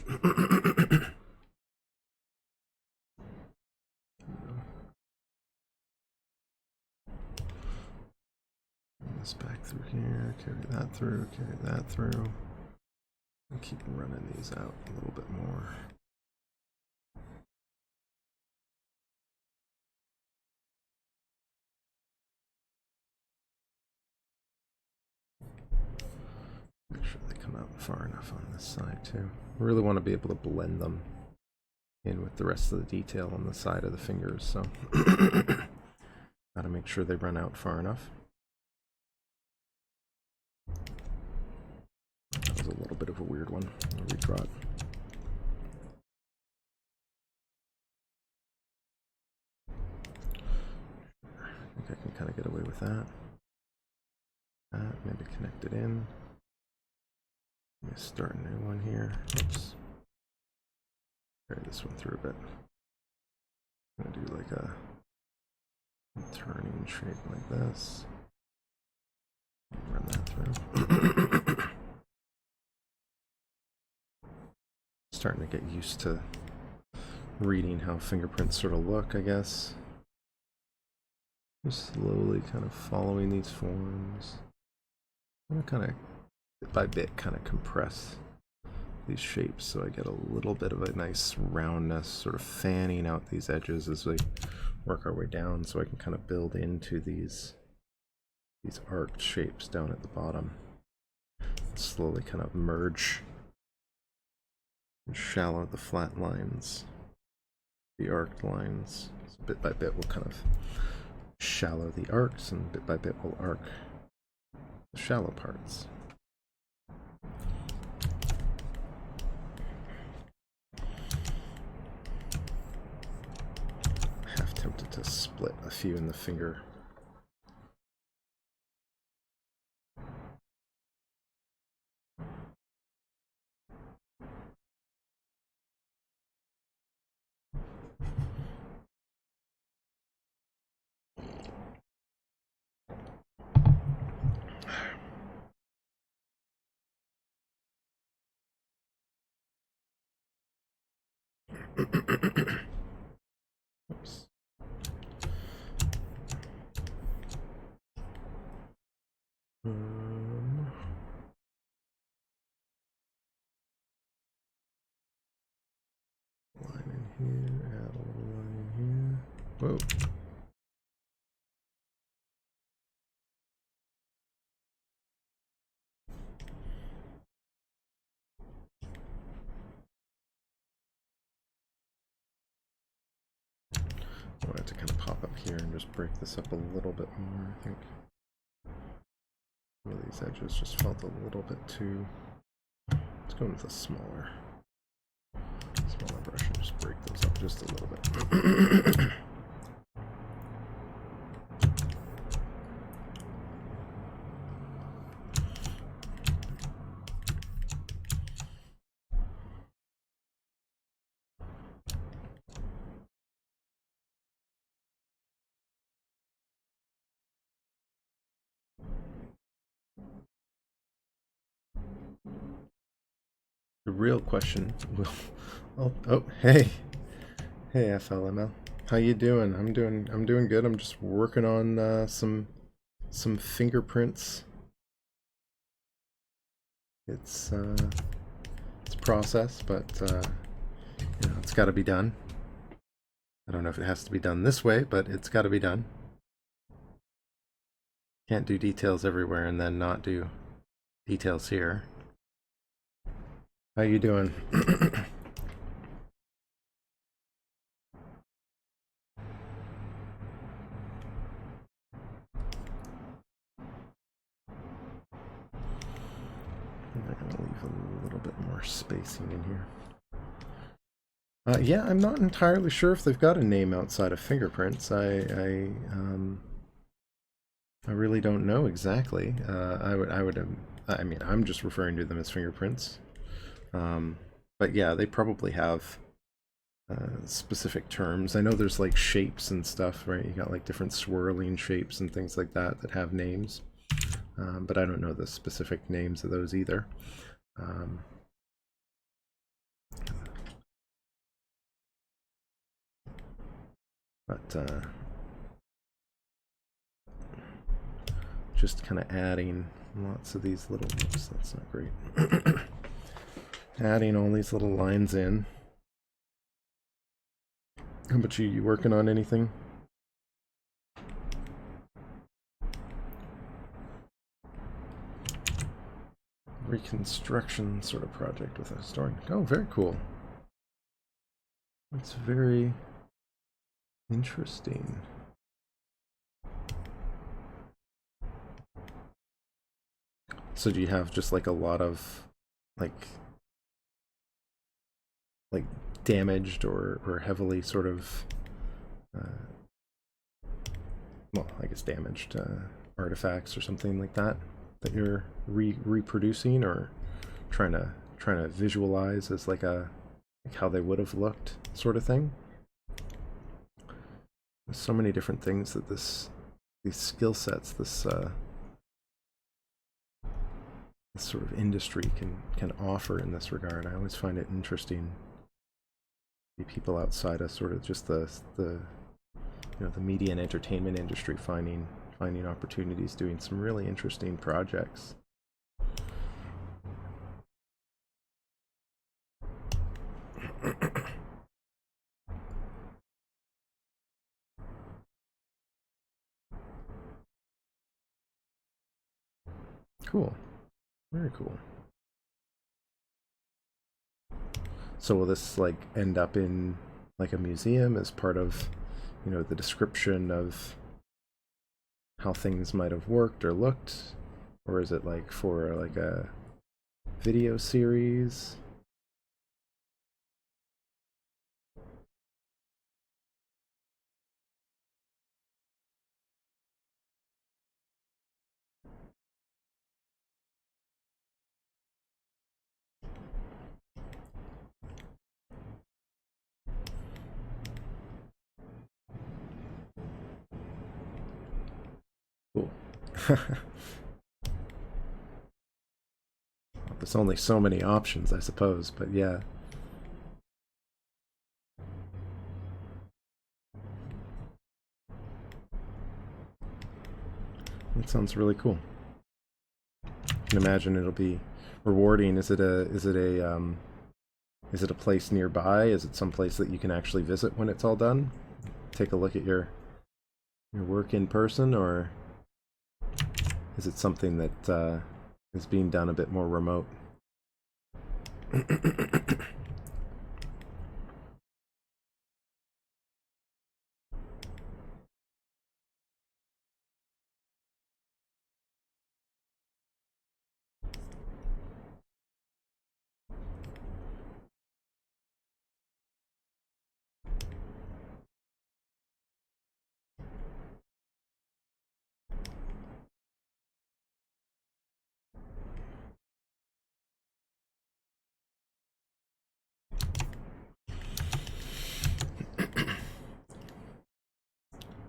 This back through here, carry that through, and keep running these out a little bit more. Make sure they come out far enough on this side too. I really want to be able to blend them in with the rest of the detail on the side of the fingers, so gotta make sure they run out far enough. That was a little bit of a weird one. I'll redraw it. I think I can kind of get away with that. Maybe connect it in. Let me start a new one here. Oops. Carry this one through a bit. I'm gonna do like a turning shape like this. Run that through. Starting to get used to reading how fingerprints sort of look, I guess. Just slowly kind of following these forms. I'm gonna kind of bit by bit kind of compress these shapes so I get a little bit of a nice roundness, sort of fanning out these edges as we work our way down, so I can kind of build into these arced shapes down at the bottom. Slowly kind of merge and shallow the flat lines, the arced lines. So bit by bit we'll kind of shallow the arcs, and bit by bit we'll arc the shallow parts. Half tempted to split a few in the finger. Oops. Line in here, add a little line in here. Whoa. I want it to kind of pop up here and just break this up a little bit more, I think. Some of these edges just felt a little bit too... Let's go with a smaller brush and just break those up just a little bit. The real question will... Oh, hey FLML, how you doing? I'm doing good. I'm just working on some fingerprints. It's a process, but you know, it's got to be done. I don't know if it has to be done this way, but it's got to be done. Can't do details everywhere and then not do details here. How you doing? I'm going to leave a little bit more spacing in here. Yeah, I'm not entirely sure if they've got a name outside of fingerprints. I really don't know exactly. I mean, I'm just referring to them as fingerprints. But yeah, they probably have specific terms. I know there's like shapes and stuff, right? You got like different swirling shapes and things like that that have names. But I don't know the specific names of those either. But just kind of adding lots of these little, oops, that's not great. Adding all these little lines in. How about you? You working on anything? Reconstruction sort of project with a historian. Oh, very cool. That's very interesting. So do you have just like a lot of like damaged or heavily sort of well, I guess damaged artifacts or something like that that you're reproducing or trying to visualize as like how they would have looked sort of thing? There's so many different things that these skill sets, this sort of industry can offer in this regard. I always find it interesting. The people outside of sort of just the media and entertainment industry finding opportunities, doing some really interesting projects. Cool. Very cool. So will this like end up in like a museum as part of, the description of how things might have worked or looked? Or is it like for like a video series? Cool. There's only so many options, I suppose, but yeah. That sounds really cool. I can imagine it'll be rewarding. Is it a place nearby? Is it some place that you can actually visit when it's all done? Take a look at your work in person, or is it something that is being done a bit more remote?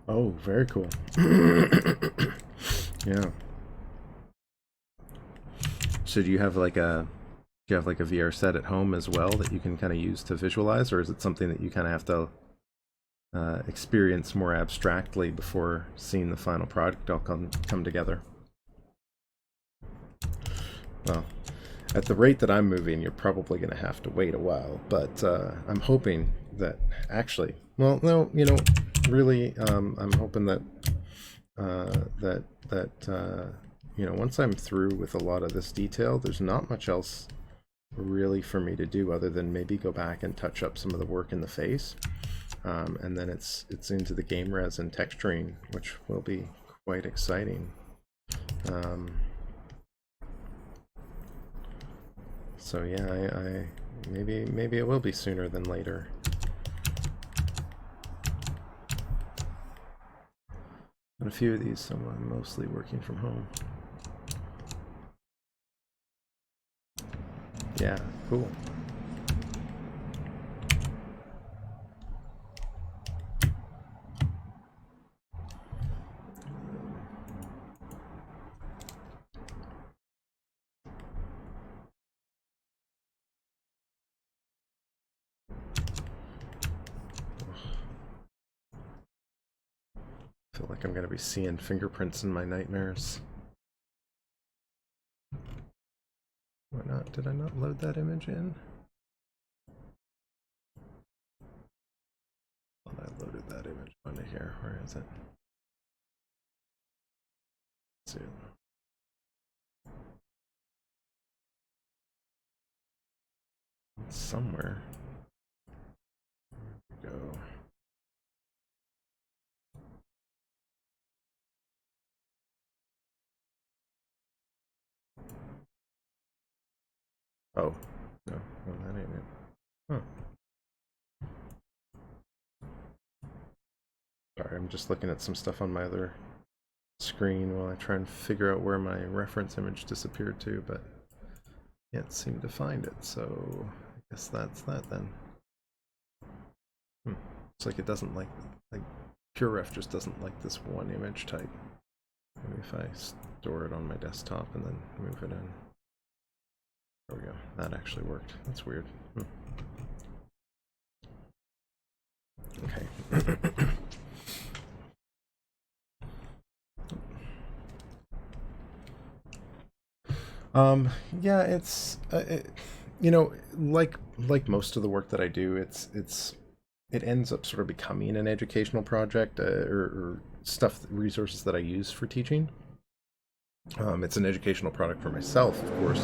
Oh, very cool. Yeah. So do you have like a VR set at home as well that you can kind of use to visualize, or is it something that you kind of have to experience more abstractly before seeing the final product all come together? Well, at the rate that I'm moving, you're probably going to have to wait a while, but I'm hoping that actually, well, no, really, I'm hoping that once I'm through with a lot of this detail, there's not much else really for me to do other than maybe go back and touch up some of the work in the face. And then it's into the game res and texturing, which will be quite exciting. So yeah, I maybe it will be sooner than later. And a few of these, so I'm mostly working from home. Yeah, cool. I feel like I'm going to be seeing fingerprints in my nightmares. Why not? Did I not load that image in? Well, I loaded that image onto here. Where is it? Let's see. It's somewhere. There we go. Oh, no, that ain't it. Huh. Sorry, I'm just looking at some stuff on my other screen while I try and figure out where my reference image disappeared to, but can't seem to find it, so I guess that's that then. It's like it doesn't like PureRef just doesn't like this one image type. Maybe if I store it on my desktop and then move it in. There we go. That actually worked. That's weird. Okay. Yeah, it's you know, like most of the work that I do, it ends up sort of becoming an educational project or stuff, resources that I use for teaching. It's an educational product for myself, of course,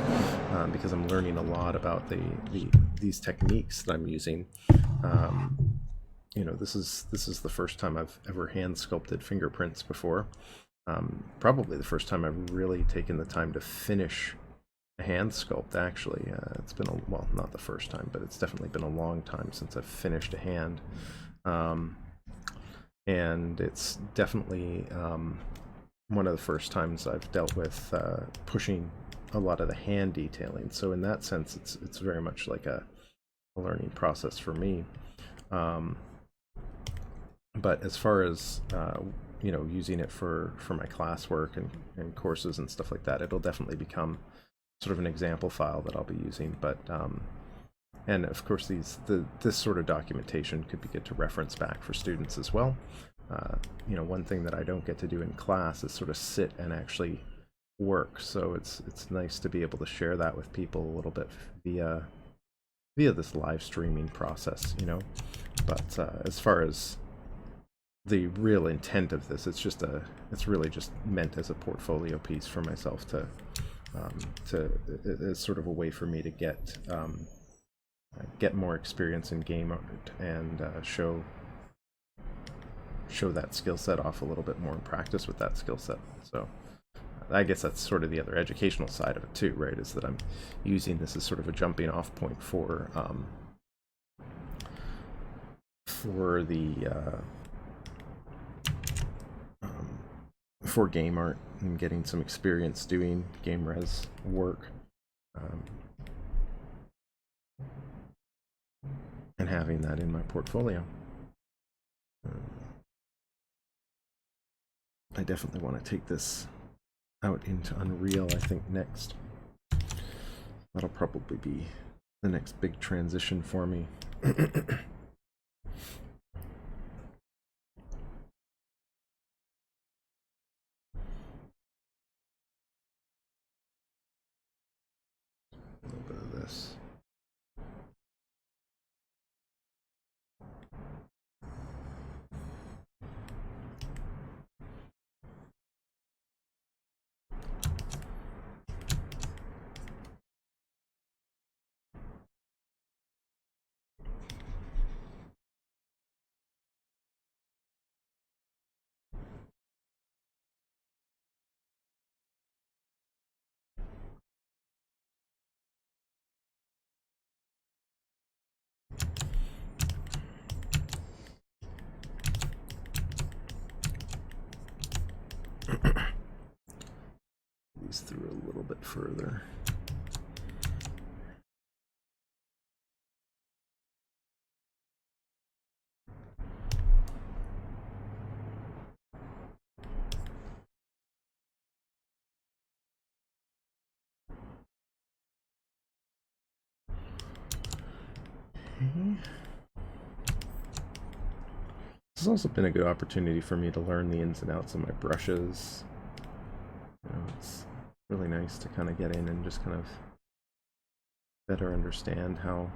because I'm learning a lot about these techniques that I'm using. You know, this is the first time I've ever hand sculpted fingerprints before. Probably the first time I've really taken the time to finish a hand sculpt, actually. It's been well, not the first time, but it's definitely been a long time since I've finished a hand. And it's definitely one of the first times I've dealt with pushing a lot of the hand detailing. So in that sense, it's very much like a learning process for me. But as far as you know, using it for my classwork and courses and stuff like that, it'll definitely become sort of an example file that I'll be using. But and of course, this sort of documentation could be good to reference back for students as well. You know, one thing that I don't get to do in class is sort of sit and actually work. So it's nice to be able to share that with people a little bit via this live streaming process, you know. But as far as the real intent of this, it's really just meant as a portfolio piece for myself to as sort of a way for me to get more experience in game art and show that skill set off a little bit more and practice with that skill set. So I guess that's sort of the other educational side of it too, right? Is that I'm using this as sort of a jumping off point for game art and getting some experience doing game res work, and having that in my portfolio. I definitely want to take this out into Unreal, I think, next. That'll probably be the next big transition for me. A little bit of this. these through a little bit further. This has also been a good opportunity for me to learn the ins and outs of my brushes. You know, it's really nice to kind of get in and just kind of better understand how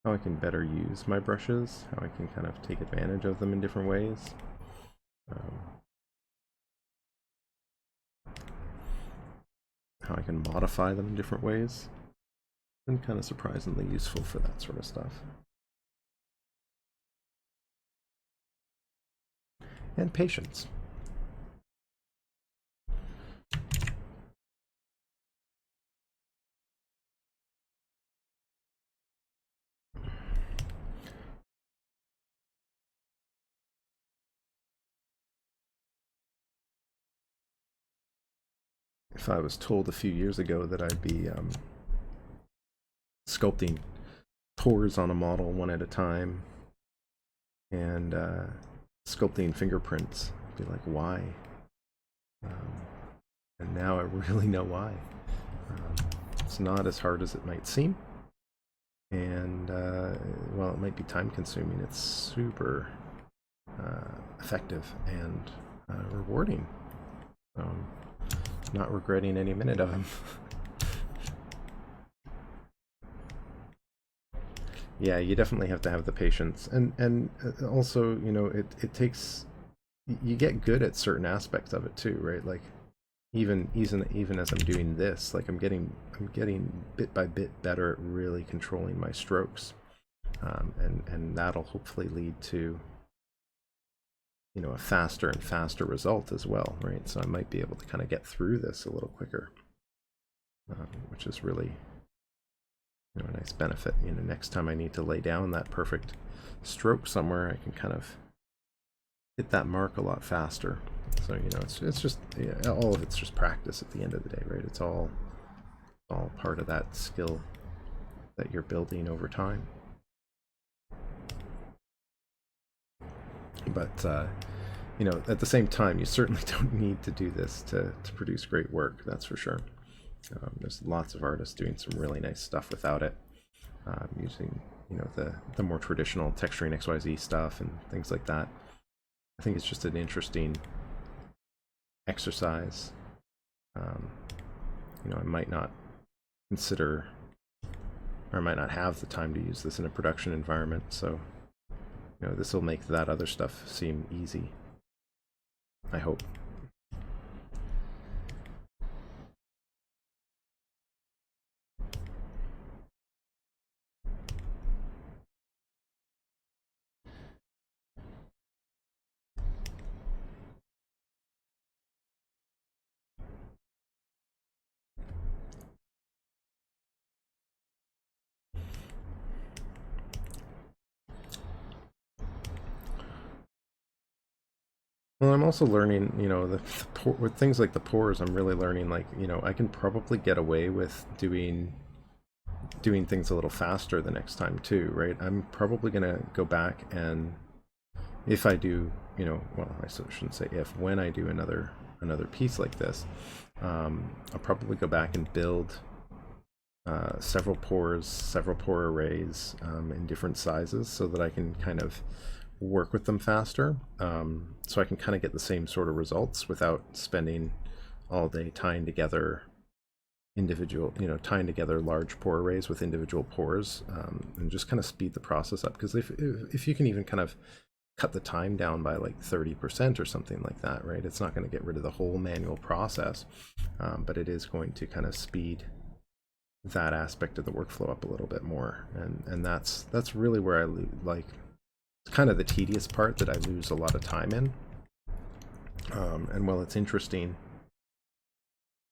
I can better use my brushes, how I can kind of take advantage of them in different ways. How I can modify them in different ways. Been kind of surprisingly useful for that sort of stuff. And patience. If I was told a few years ago that I'd be sculpting pores on a model one at a time and sculpting fingerprints, I'd be like, why? And now I really know why. It's not as hard as it might seem, and while it might be time consuming, it's super effective and rewarding. Not regretting any minute of them. Yeah, you definitely have to have the patience, and also, you know, it takes, you get good at certain aspects of it too, right? Like even as I'm doing this, like I'm getting bit by bit better at really controlling my strokes, and that'll hopefully lead to, you know, a faster and faster result as well, right? So I might be able to kind of get through this a little quicker, which is really, you know, a nice benefit. You know, next time I need to lay down that perfect stroke somewhere, I can kind of hit that mark a lot faster. So, you know, it's just, yeah, all of it's just practice at the end of the day, right? It's all part of that skill that you're building over time. But you know, at the same time, you certainly don't need to do this to produce great work. That's for sure. There's lots of artists doing some really nice stuff without it, using, you know, the more traditional texturing XYZ stuff and things like that. I think it's just an interesting exercise. You know, I might not consider, or I might not have the time to use this in a production environment, so, you know, this will make that other stuff seem easy, I hope. Well, I'm also learning, you know, with things like the pores, I'm really learning, like, you know, I can probably get away with doing things a little faster the next time too, right? I'm probably gonna go back, and if I do, you know, well, I shouldn't say if, when I do another piece like this, I'll probably go back and build several pore arrays in different sizes, so that I can kind of work with them faster, so I can kind of get the same sort of results without spending all day tying together tying together large pore arrays with individual pores, and just kind of speed the process up. Because if you can even kind of cut the time down by like 30% or something like that, right? It's not going to get rid of the whole manual process, but it is going to kind of speed that aspect of the workflow up a little bit more, and that's really where like, it's kind of the tedious part that I lose a lot of time in. And while it's interesting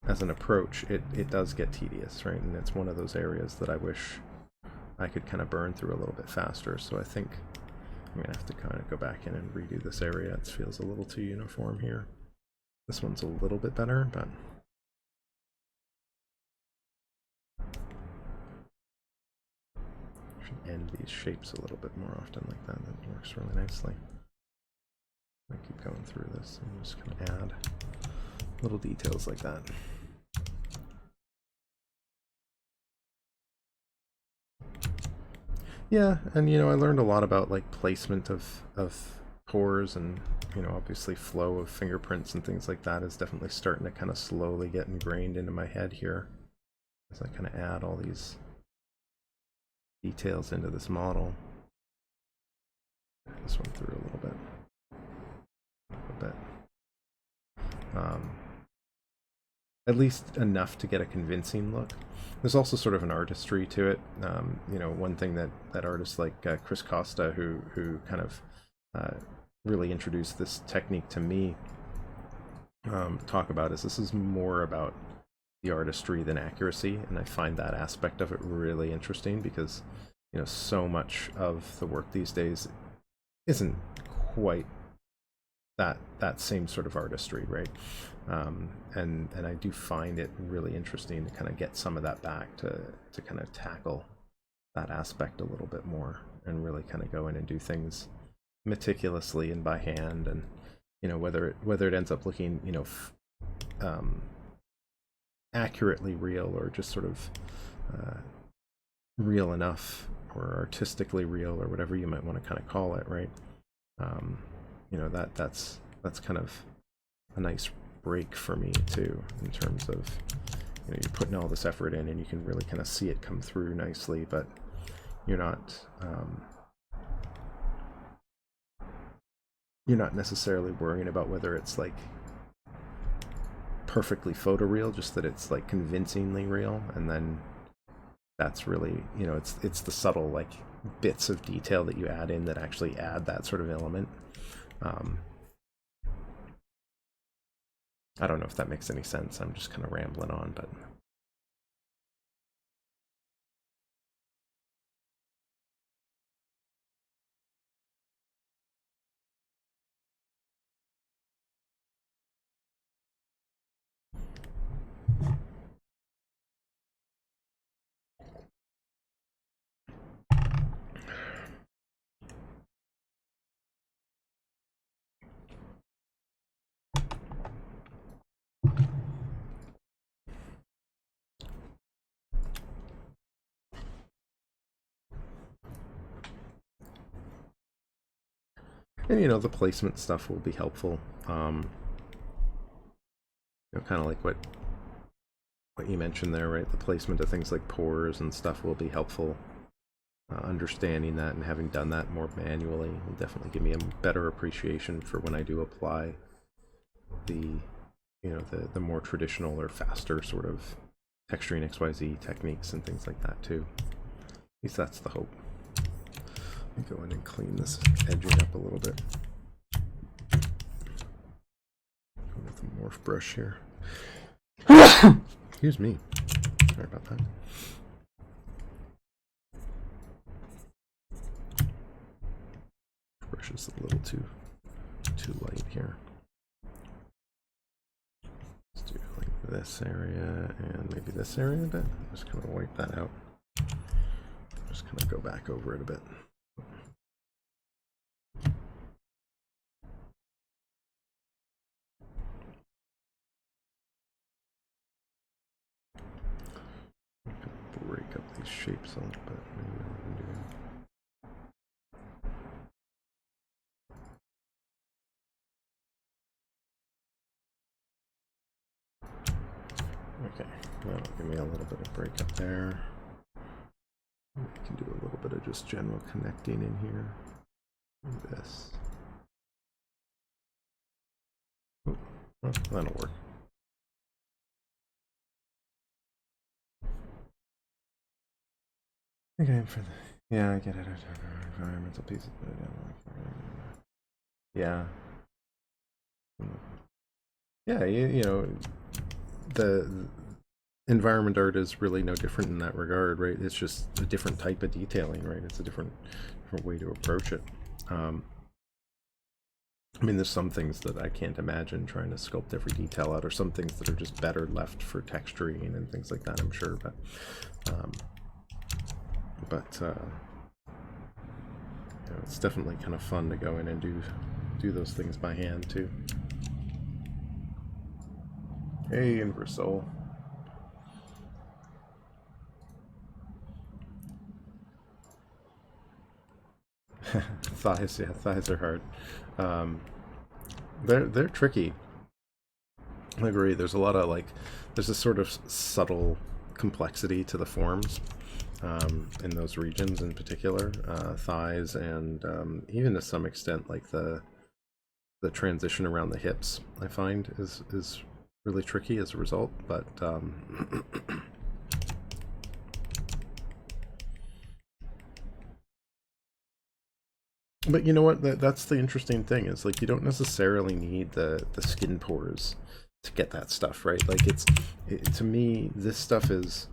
as an approach, it does get tedious, right? And it's one of those areas that I wish I could kind of burn through a little bit faster. So I think I'm gonna have to kind of go back in and redo this area. It feels a little too uniform here. This one's a little bit better, but should end these shapes a little bit more often like that. That works really nicely. I keep going through this and just kind of add little details like that. Yeah, and you know, I learned a lot about like placement of pores, and you know, obviously flow of fingerprints and things like that is definitely starting to kind of slowly get ingrained into my head here as I kind of add all these details into this model. This one through a little bit. At least enough to get a convincing look. There's also sort of an artistry to it. You know, one thing that artists like Chris Costa, who kind of really introduced this technique to me, talk about is this is more about the artistry than accuracy, and I find that aspect of it really interesting because, you know, so much of the work these days isn't quite that same sort of artistry, right? And I do find it really interesting to kind of get some of that back to kind of tackle that aspect a little bit more and really kind of go in and do things meticulously and by hand, and you know, whether it ends up looking, you know, accurately real or just sort of real enough or artistically real or whatever you might want to kind of call it, right? You know, that's kind of a nice break for me too, in terms of, you know, you're putting all this effort in and you can really kind of see it come through nicely, but you're not necessarily worrying about whether it's like perfectly photoreal, just that it's like convincingly real. And then that's really, you know, it's the subtle like bits of detail that you add in that actually add that sort of element. I don't know if that makes any sense. I'm just kind of rambling on, but and you know, the placement stuff will be helpful. You know, kind of like what you mentioned there, right? The placement of things like pores and stuff will be helpful. Understanding that and having done that more manually will definitely give me a better appreciation for when I do apply the, you know, the more traditional or faster sort of texturing XYZ techniques and things like that too. At least that's the hope. Let me go in and clean this edging up a little bit with the morph brush here. Excuse me. Sorry about that. Brush is a little too light here. Let's do like this area and maybe this area a bit. Just kind of wipe that out. Just kind of go back over it a bit. Break up these shapes a little bit. Maybe what we can do. Okay, that'll give me a little bit of break up there. We can do a little bit of just general connecting in here. Like this. Oh, well, that'll work. Okay, for the, yeah, I get it. Environmental pieces. Yeah. Yeah, you know, the environment art is really no different in that regard, right? It's just a different type of detailing, right? It's a different way to approach it. I mean, there's some things that I can't imagine trying to sculpt every detail out, or some things that are just better left for texturing and things like that, I'm sure. Um, but you know, it's definitely kind of fun to go in and do those things by hand too. Hey, Inversol. Thighs, yeah, thighs are hard. Um, they're tricky. I agree. There's a lot of there's a sort of subtle complexity to the forms in those regions in particular, thighs, and even to some extent like the transition around the hips. I find is really tricky as a result, but but you know what? That's the interesting thing is like you don't necessarily need the skin pores to get that stuff right. Like to me, this stuff is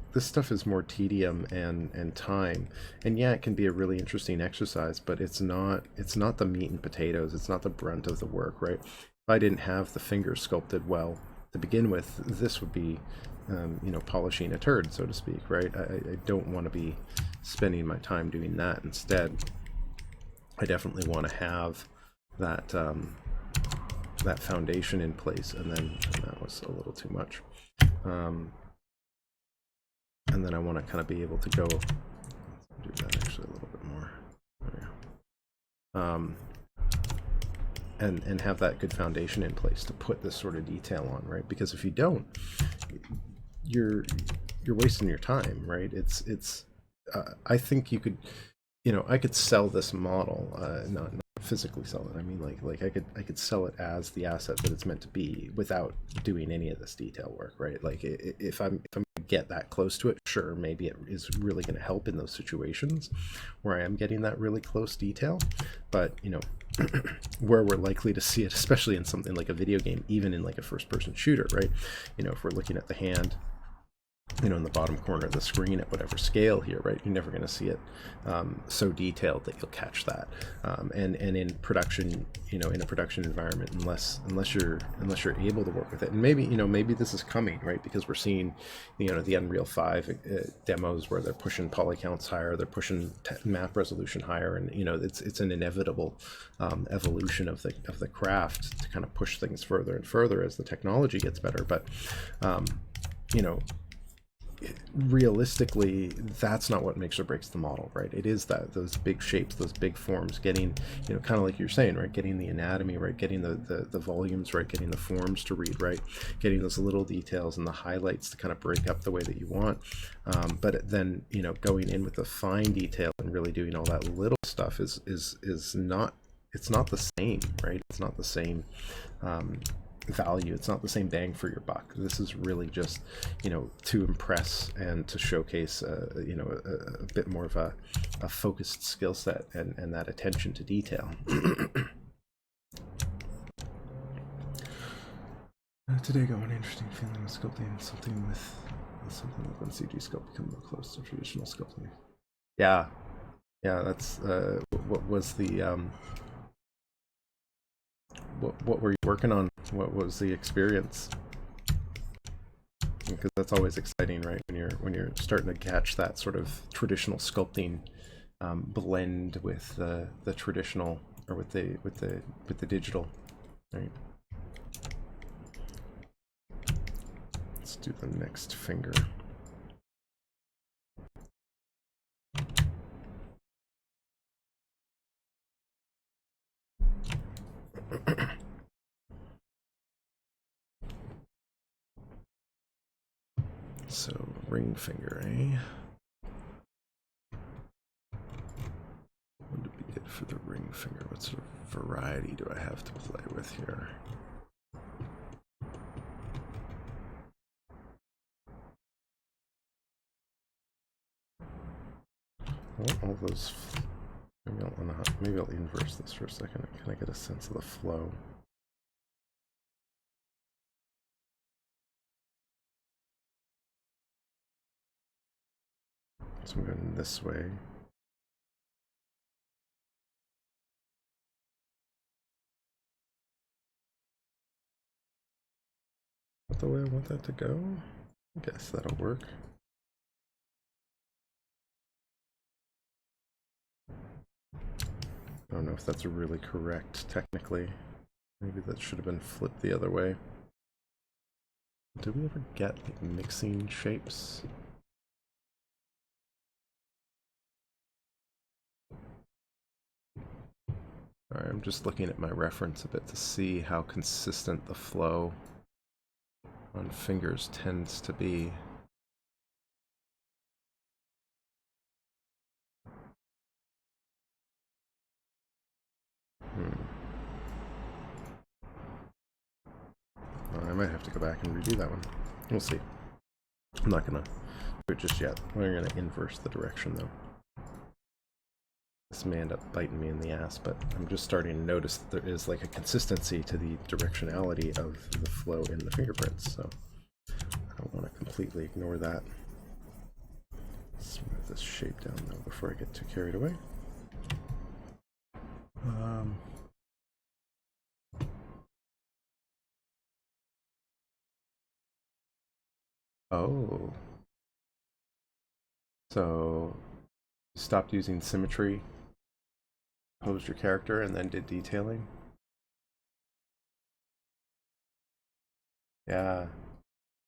more tedium and time. And yeah, it can be a really interesting exercise, but it's not the meat and potatoes. It's not the brunt of the work, right? If I didn't have the fingers sculpted well to begin with, this would be polishing a turd, so to speak, right? I don't want to be spending my time doing that. Instead, I definitely want to have that that foundation in place, and that was a little too much. And then I want to kind of be able to go do that actually a little bit more. There we go. And have that good foundation in place to put this sort of detail on, right? Because if you don't, you're wasting your time, right? It's I think you could, I could sell this model, not physically sell it. I mean, like I could sell it as the asset that it's meant to be without doing any of this detail work, right? Like if I'm gonna get that close to it, sure, maybe it is really going to help in those situations where I am getting that really close detail. But where we're likely to see it, especially in something like a video game, even in like a first-person shooter, right? If we're looking at the hand, in the bottom corner of the screen at whatever scale here, right? You're never going to see it so detailed that you'll catch that. And in production, in a production environment, unless you're able to work with it, and maybe this is coming, right? Because we're seeing, the Unreal 5 demos where they're pushing poly counts higher, they're pushing map resolution higher, and it's an inevitable evolution of the craft to kind of push things further and further as the technology gets better. But realistically, that's not what makes or breaks the model, right? It is those big shapes, those big forms, getting, kind of like you're saying, right? Getting the anatomy right, getting the volumes right, getting the forms to read right, getting those little details and the highlights to kind of break up the way that you want. But then, going in with the fine detail and really doing all that little stuff is not, it's not the same, right? It's not the same value. It's not the same bang for your buck. This is really just, to impress and to showcase, a bit more of a focused skill set and that attention to detail. Today got one interesting feeling of sculpting something with one CG sculpt become more close to traditional sculpting. Yeah, that's what was the what were you working on? What was the experience? Because that's always exciting, right? When you're starting to catch that sort of traditional sculpting blend with the traditional, or with the digital, right? Let's do the next finger. So ring finger, eh? What would be good for the ring finger? What sort of variety do I have to play with here? I want all those. Maybe I'll inverse this for a second and kind of get a sense of the flow. So I'm going this way. Not the way I want that to go. I guess that'll work. I don't know if that's really correct technically. Maybe that should have been flipped the other way. Did we ever get like, mixing shapes? Alright, I'm just looking at my reference a bit to see how consistent the flow on fingers tends to be. I might have to go back and redo that one. We'll see. I'm not gonna do it just yet. We're gonna inverse the direction though. This may end up biting me in the ass, but I'm just starting to notice that there is like a consistency to the directionality of the flow in the fingerprints, so I don't want to completely ignore that. Smooth this shape down though before I get too carried away. Oh. So you stopped using symmetry, posed your character, and then did detailing? Yeah.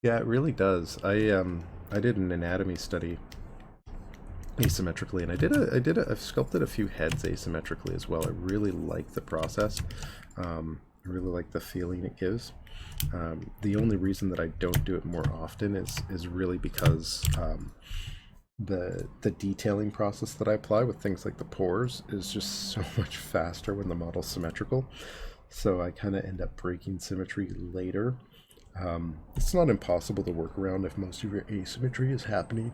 Yeah, it really does. I did an anatomy study asymmetrically, and I've sculpted a few heads asymmetrically as well. I really like the process. I really like the feeling it gives. The only reason that I don't do it more often is really because the detailing process that I apply with things like the pores is just so much faster when the model's symmetrical. So I kind of end up breaking symmetry later. It's not impossible to work around if most of your asymmetry is happening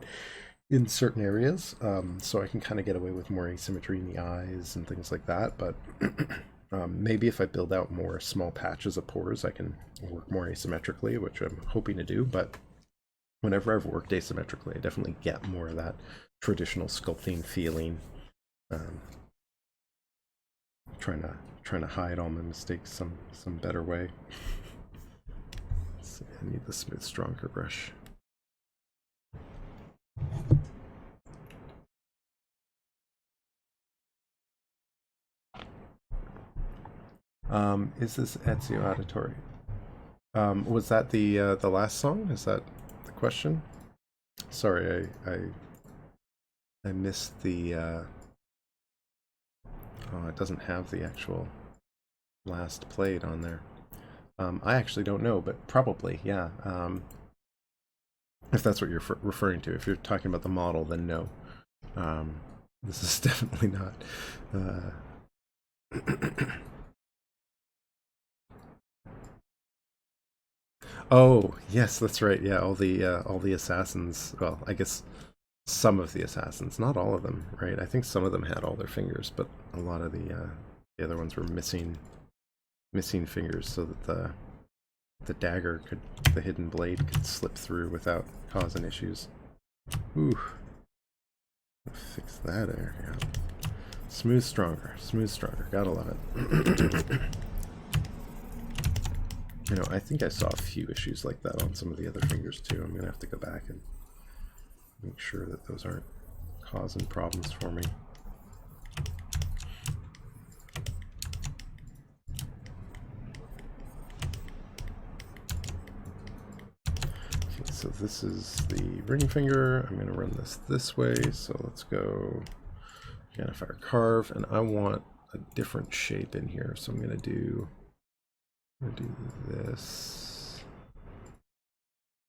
in certain areas, so I can kind of get away with more asymmetry in the eyes and things like that, but maybe if I build out more small patches of pores I can work more asymmetrically, which I'm hoping to do. But whenever I've worked asymmetrically I definitely get more of that traditional sculpting feeling. Trying to hide all my mistakes some better way. So I need the smooth stronger brush. Is this Ezio Auditory? Was that the last song? Is that the question? Sorry, I missed the. Oh, it doesn't have the actual last played on there. I actually don't know, but probably, yeah. If that's what you're referring to. If you're talking about the model, then no. This is definitely not. Oh, yes, that's right. Yeah, all the assassins. Well, I guess some of the assassins, not all of them, right? I think some of them had all their fingers, but a lot of the other ones were missing fingers, so that the dagger could, the hidden blade could slip through without causing issues. Ooh, fix that there. Yeah, smooth stronger, gotta love it. You know, I think I saw a few issues like that on some of the other fingers too. I'm gonna have to go back and make sure that those aren't causing problems for me. Okay, so this is the ring finger. I'm gonna run this way, so let's go identifier carve, and I want a different shape in here, so I'm gonna do this.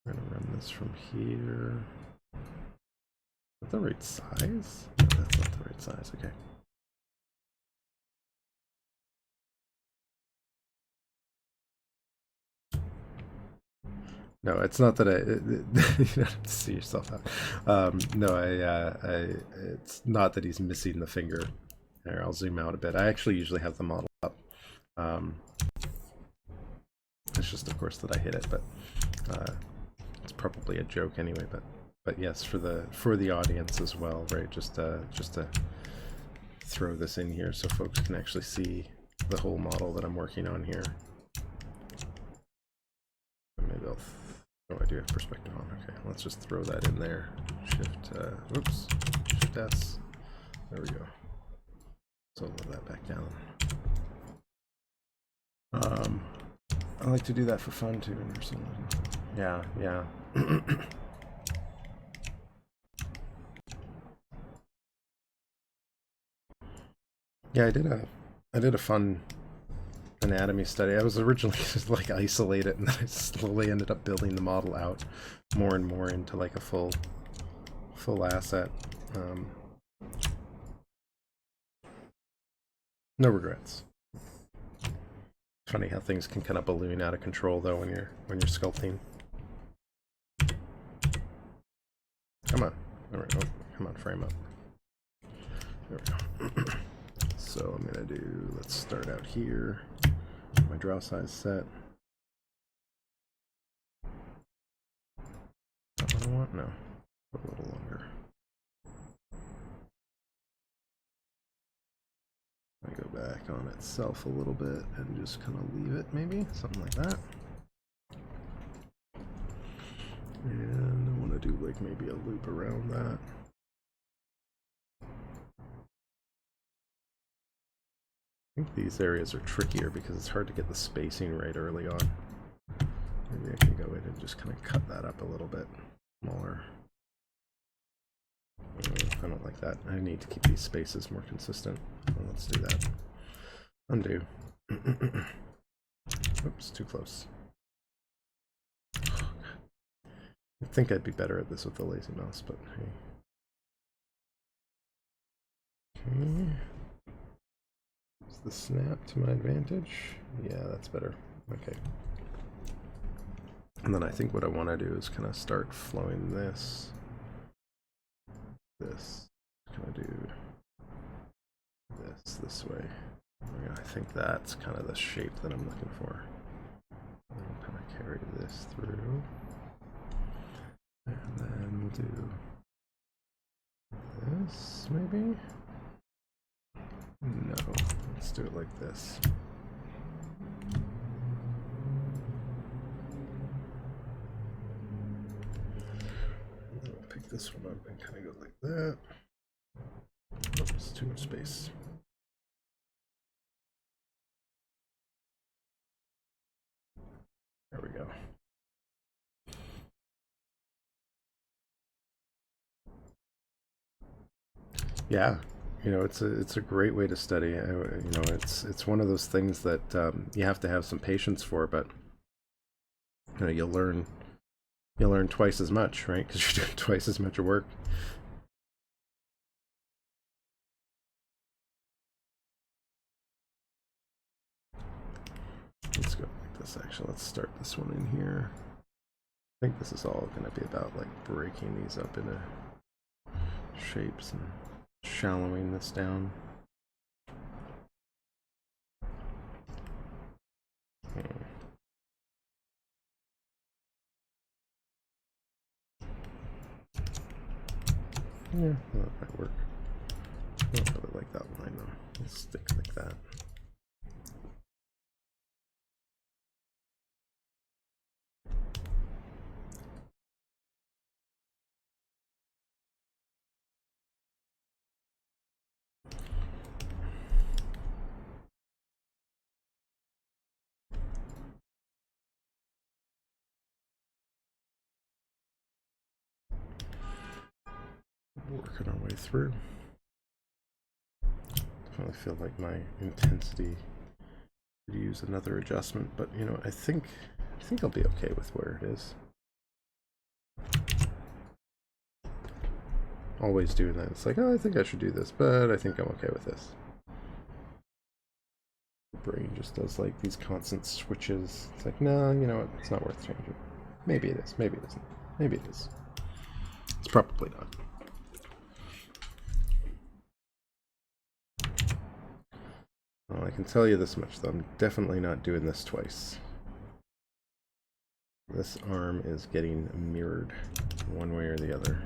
I'm gonna run this from here. Is that the right size? No, that's not the right size. Okay. No, it's not that you don't have to see yourself out. No, it's not that he's missing the finger. There, I'll zoom out a bit. I actually usually have the model up. It's just, of course, that I hit it, but it's probably a joke anyway. But yes, for the audience as well, right? Just to throw this in here so folks can actually see the whole model that I'm working on here. Maybe I'll Oh, I do have perspective on. Okay, let's just throw that in there. Shift, oops, Shift S. There we go. So load that back down. I like to do that for fun too, or something. Yeah, yeah. Yeah, I did a fun anatomy study. I was originally just like isolate it, and then I slowly ended up building the model out more and more into like a full asset. No regrets. Funny how things can kind of balloon out of control though when you're sculpting. Come on. There we go. Come on, frame up. There we go. So I'm gonna do, let's start out here. My draw size set. That what I want? No. A little longer. I go back on itself a little bit and just kind of leave it, maybe? Something like that. And I want to do like maybe a loop around that. I think these areas are trickier because it's hard to get the spacing right early on. Maybe I can go in and just kind of cut that up a little bit smaller. I don't like that. I need to keep these spaces more consistent. Well, let's do that. Undo. Oops, too close. I think I'd be better at this with the lazy mouse, but hey. Okay. Is the snap to my advantage? Yeah, that's better. Okay. And then I think what I want to do is kind of start flowing this. Kind of do this way. I think that's kind of the shape that I'm looking for. I'll kind of carry this through. And then we'll do this, maybe? No, let's do it like this. I'll pick this one up and kind of go like that. Oops, too much space. There we go. Yeah, you know, it's a great way to study. You know, it's one of those things that you have to have some patience for, but you know, you'll learn twice as much, right? Because you're doing twice as much work. Let's go like this. Actually, let's start this one in here. I think this is all going to be about like breaking these up into shapes and shallowing this down. Yeah, that might work. I don't really like that line though. Let's stick like that. Working our way through. Definitely feel like my intensity could use another adjustment, but you know, I think I'll be okay with where it is. Always doing that. It's like, oh, I think I should do this, but I think I'm okay with this. The brain just does like these constant switches. It's like, no, you know what? It's not worth changing. Maybe it is. Maybe it isn't. Maybe it is. It's probably not. Well, I can tell you this much, though. I'm definitely not doing this twice. This arm is getting mirrored one way or the other.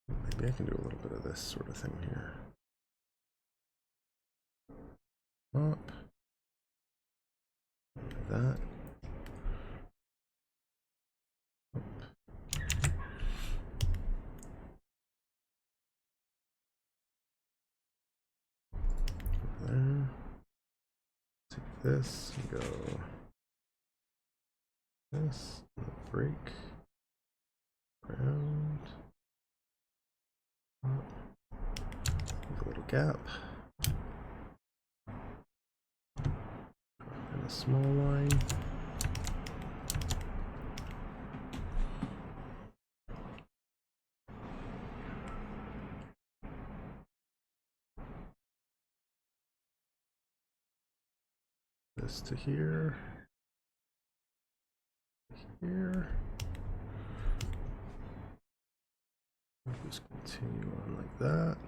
Maybe I can do a little bit of this sort of thing here. Up. Like that. There. Take this and go this, break, ground, up, leave a little gap, and a small line. This to here. Here. Just continue on like that.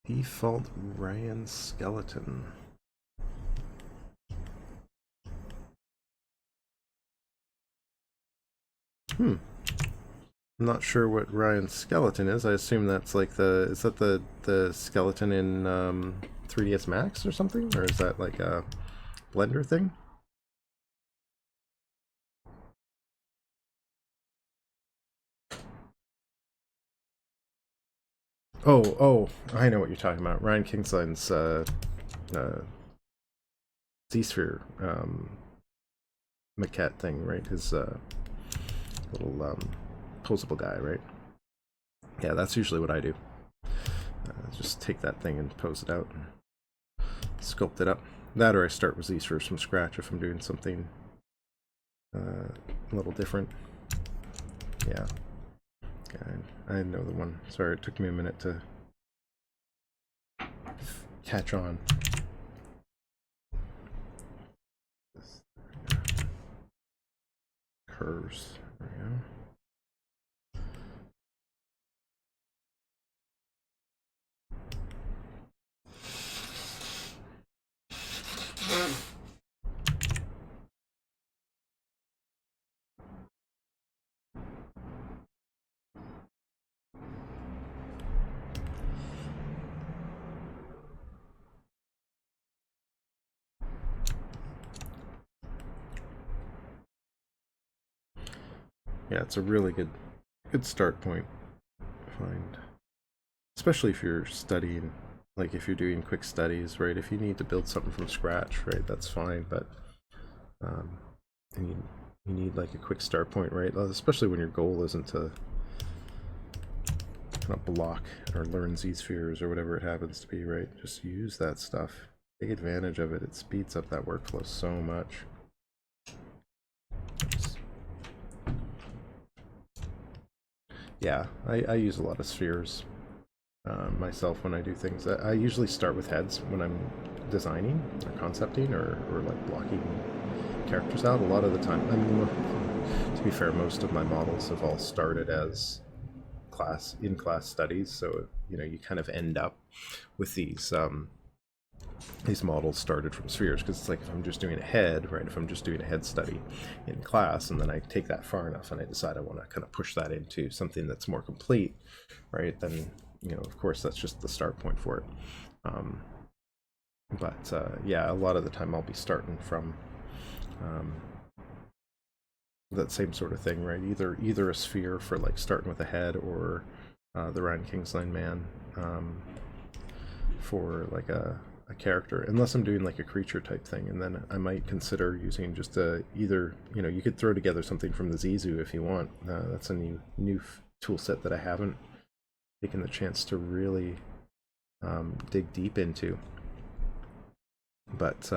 Default Ryan skeleton. I'm not sure what Ryan's skeleton is. I assume that's like is that the skeleton in 3ds Max or something? Or is that like a Blender thing? Oh, I know what you're talking about. Ryan Kingsline's Z-Sphere maquette thing, right? His little posable guy, right? Yeah, that's usually what I do. Just take that thing and pose it out and sculpt it up. That, or I start with Z-Spheres from scratch if I'm doing something a little different. Yeah. I know the one. Sorry, it took me a minute to catch on. Curves. There we go. Yeah, it's a really good start point, I find. Especially if you're studying, like if you're doing quick studies, right? If you need to build something from scratch, right, that's fine, but you need like a quick start point, right? Especially when your goal isn't to kind of block or learn Z-spheres or whatever it happens to be, right? Just use that stuff. Take advantage of it. It speeds up that workflow so much. Yeah, I use a lot of spheres myself when I do things. I usually start with heads when I'm designing or concepting or like blocking characters out. A lot of the time, I mean, to be fair, most of my models have all started as in-class studies, so you kind of end up with these models started from spheres, because it's like if I'm just doing a head, right? If I'm just doing a head study in class, and then I take that far enough and I decide I want to kind of push that into something that's more complete, right? Then of course, that's just the start point for it. Yeah, a lot of the time I'll be starting from that same sort of thing, right? Either a sphere for like starting with a head, or the Ryan Kingsline man for like a character, unless I'm doing like a creature type thing, and then I might consider using just either you could throw together something from the Zizu if you want. That's a new tool set that I haven't taken the chance to really dig deep into, but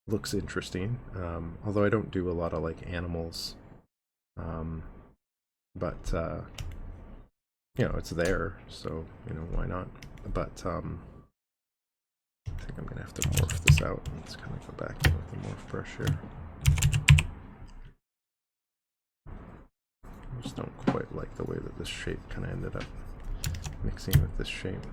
looks interesting. Although I don't do a lot of like animals, but it's there, so why not? But I think I'm gonna have to morph this out. Let's kind of go back in with the morph brush here. I just don't quite like the way that this shape kind of ended up mixing with this shape.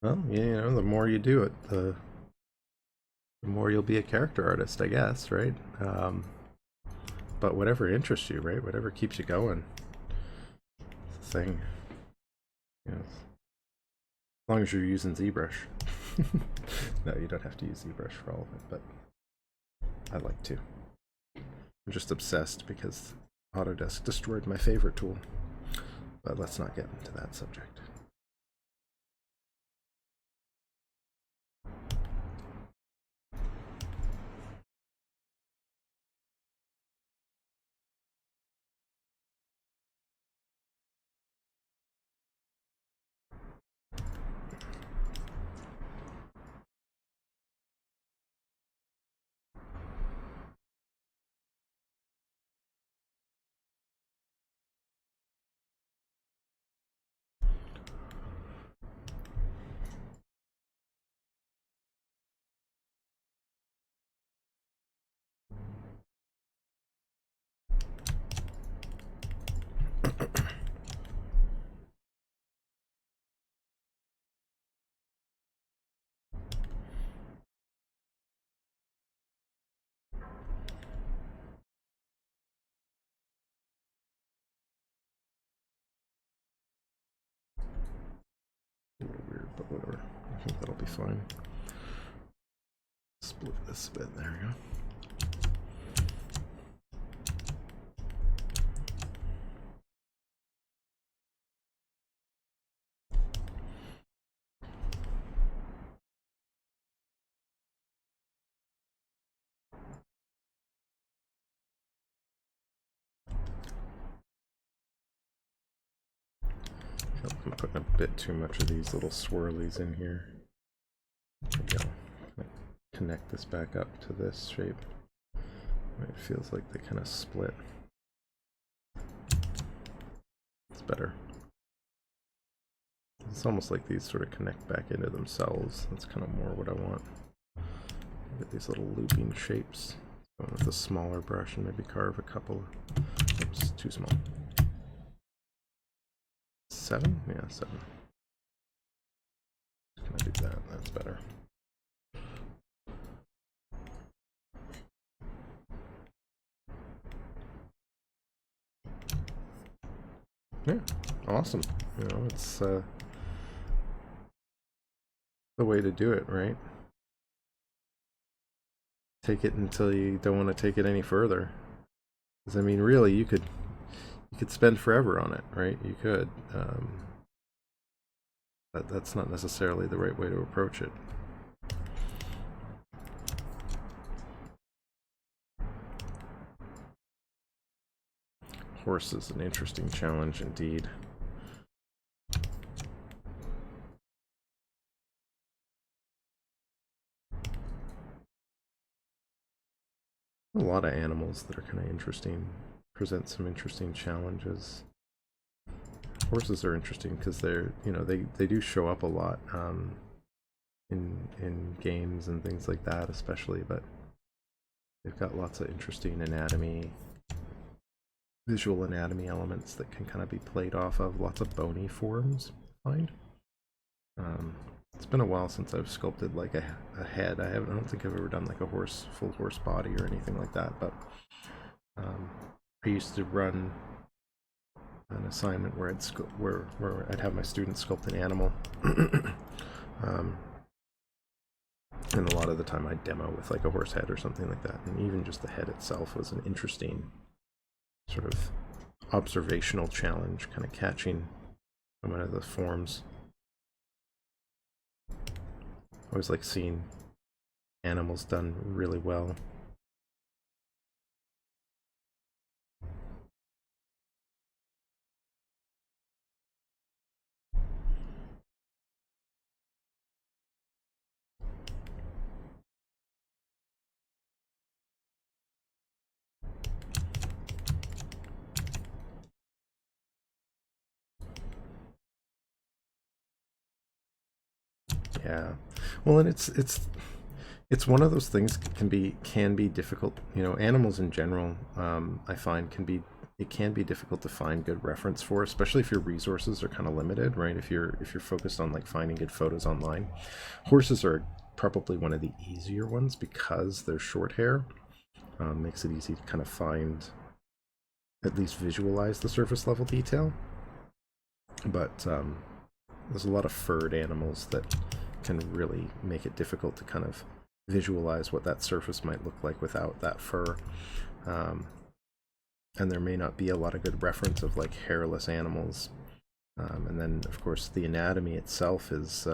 Well, you know, the more you do it, the more you'll be a character artist, I guess, right? But whatever interests you, right? Whatever keeps you going. Thing. You know, as long as you're using ZBrush. No, you don't have to use ZBrush for all of it, but I like to. I'm just obsessed because Autodesk destroyed my favorite tool. But let's not get into that subject. A little weird, but whatever. I think that'll be fine. Split this a bit. There we go. I'm putting a bit too much of these little swirlies in here. There we go. Connect this back up to this shape. It feels like they kind of split. It's better. It's almost like these sort of connect back into themselves. That's kind of more what I want. Get these little looping shapes. Go with a smaller brush and maybe carve a couple. Oops, too small. 7? Yeah, 7. Can I do that? That's better. Yeah, awesome. You know, it's the way to do it, right? Take it until you don't want to take it any further. Because I mean, really, you could spend forever on it, right? You could. That's not necessarily the right way to approach it. Horse is an interesting challenge indeed. A lot of animals that are kind of interesting, present some interesting challenges. Horses are interesting because they're, you know, they do show up a lot in games and things like that, especially, but they've got lots of interesting anatomy, visual anatomy elements that can kind of be played off of. Lots of bony forms, I find. It's been a while since I've sculpted like a head. I don't think I've ever done like a full horse body or anything like that, but I used to run an assignment where I'd have my students sculpt an animal. And a lot of the time I'd demo with like a horse head or something like that, and even just the head itself was an interesting sort of observational challenge, kind of catching some of the forms. I always like seeing animals done really well. Yeah, well, and it's one of those things can be difficult. You know, animals in general, I find can be it can be difficult to find good reference for, especially if your resources are kind of limited, right? If you're focused on like finding good photos online. Horses are probably one of the easier ones because they're short hair. Makes it easy to kind of find, at least visualize the surface level detail. But there's a lot of furred animals that can really make it difficult to kind of visualize what that surface might look like without that fur. And there may not be a lot of good reference of like hairless animals. And then, of course, the anatomy itself is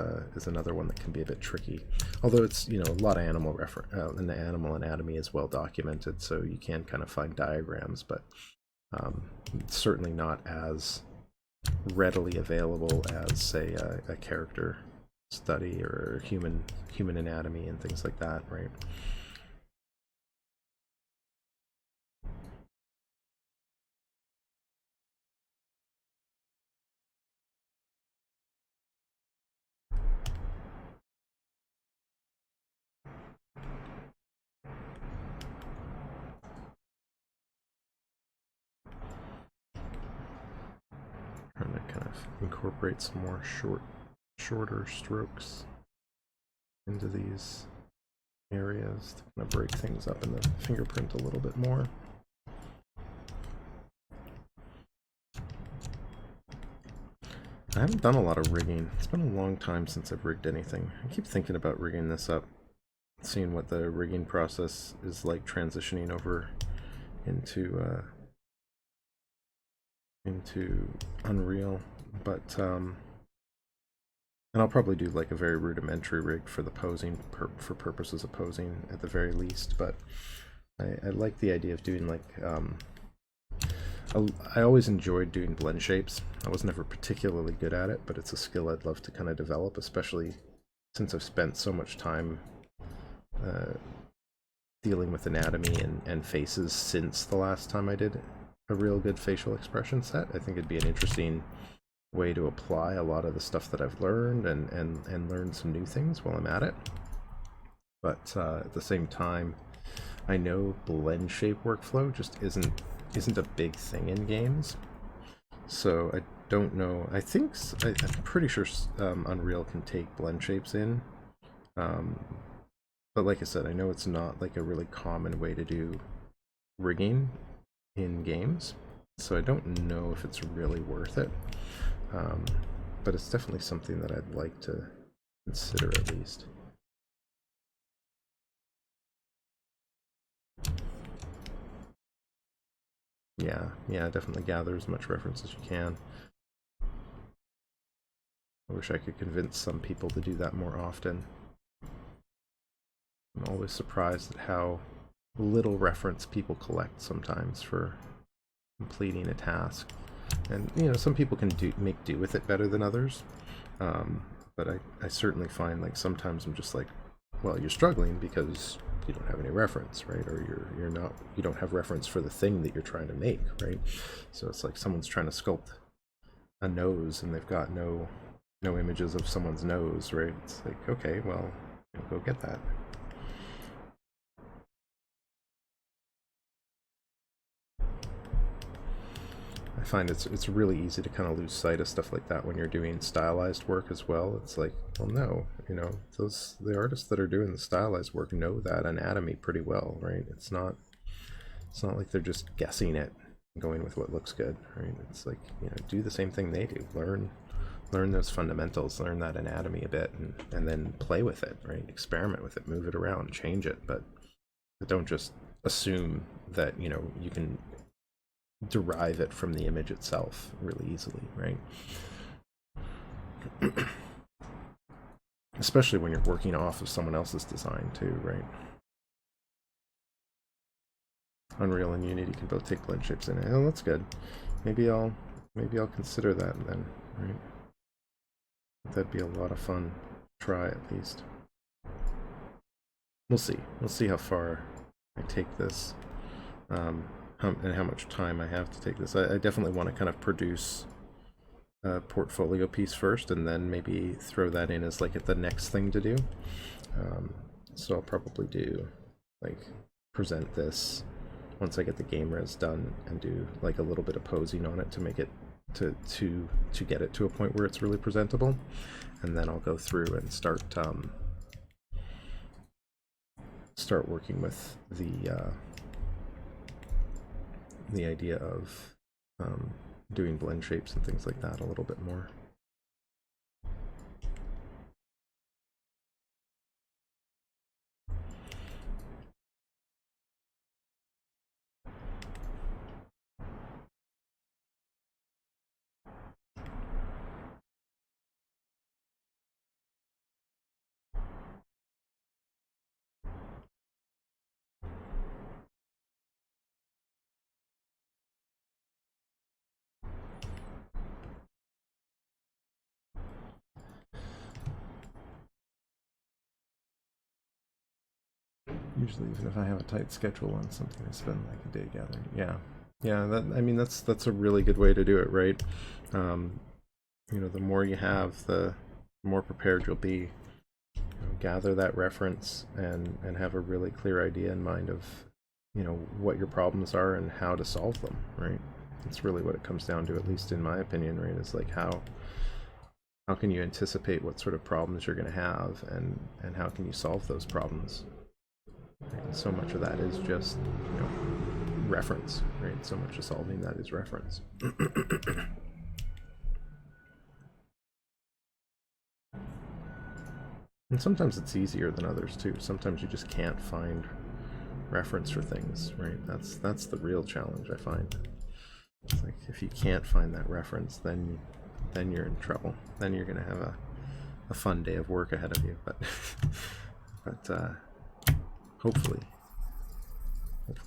another one that can be a bit tricky. Although it's, you know, a lot of animal and the animal anatomy is well documented, so you can kind of find diagrams, but it's certainly not as readily available as, say, a character study or human anatomy and things like that, right? Trying to kind of incorporate some more shorter strokes into these areas to kind of break things up in the fingerprint a little bit more. I haven't done a lot of rigging. It's been a long time since I've rigged anything. I keep thinking about rigging this up, seeing what the rigging process is like transitioning over into Unreal, but and I'll probably do like a very rudimentary rig for the posing, for purposes of posing at the very least. But I like the idea of doing like I always enjoyed doing blend shapes. I was never particularly good at it, but it's a skill I'd love to kind of develop, especially since I've spent so much time dealing with anatomy and faces since the last time I did a real good facial expression set. I think it'd be an interesting way to apply a lot of the stuff that I've learned and learn some new things while I'm at it. But at the same time, I know blend shape workflow just isn't a big thing in games. So I don't know. I'm pretty sure Unreal can take blend shapes in. But like I said, I know it's not like a really common way to do rigging in games, so I don't know if it's really worth it. But it's definitely something that I'd like to consider at least. Yeah, definitely gather as much reference as you can. I wish I could convince some people to do that more often. I'm always surprised at how little reference people collect sometimes for completing a task. And, you know, some people can make do with it better than others. But I certainly find, like, sometimes I'm just like, well, you're struggling because you don't have any reference, right? Or you don't have reference for the thing that you're trying to make, right? So it's like someone's trying to sculpt a nose and they've got no images of someone's nose, right? It's like, okay, well, go get that. I find it's really easy to kind of lose sight of stuff like that when you're doing stylized work as well. It's like, well, no, you know, the artists that are doing the stylized work know that anatomy pretty well, right? It's not like they're just guessing it and going with what looks good, right? It's like, you know, do the same thing they do. Learn those fundamentals, learn that anatomy a bit, and then play with it, right? Experiment with it, move it around, change it, but don't just assume that, you know, you can derive it from the image itself really easily, right? Especially when you're working off of someone else's design too, right? Unreal and Unity can both take blend shapes in it. Oh, that's good. Maybe I'll consider that then, right? That'd be a lot of fun. Try at least. We'll see. We'll see how far I take this. And how much time I have to take this. I definitely want to kind of produce a portfolio piece first, and then maybe throw that in as like the next thing to do. So I'll probably do like present this once I get the game res done and do like a little bit of posing on it to make it to get it to a point where it's really presentable, and then I'll go through and start working with the idea of doing blend shapes and things like that a little bit more. Usually, even if I have a tight schedule on something, I spend like a day gathering. Yeah, yeah. I mean, that's a really good way to do it, right? You know, the more you have, the more prepared you'll be. You know, gather that reference and have a really clear idea in mind of, you know, what your problems are and how to solve them, right? That's really what it comes down to, at least in my opinion, right? Is like how can you anticipate what sort of problems you're going to have, and how can you solve those problems? And so much of that is just, you know, reference, right? So much of solving that is reference. And sometimes it's easier than others too. Sometimes you just can't find reference for things, right? That's the real challenge, I find. It's like if you can't find that reference, then you're in trouble. Then you're gonna have a fun day of work ahead of you. But hopefully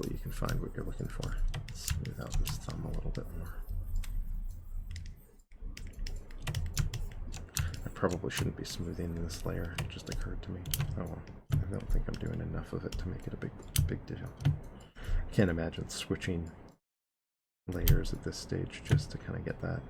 you can find what you're looking for. Smooth out this thumb a little bit more. I probably shouldn't be smoothing this layer. It just occurred to me. Oh well, I don't think I'm doing enough of it to make it a big deal. I can't imagine switching layers at this stage just to kind of get that.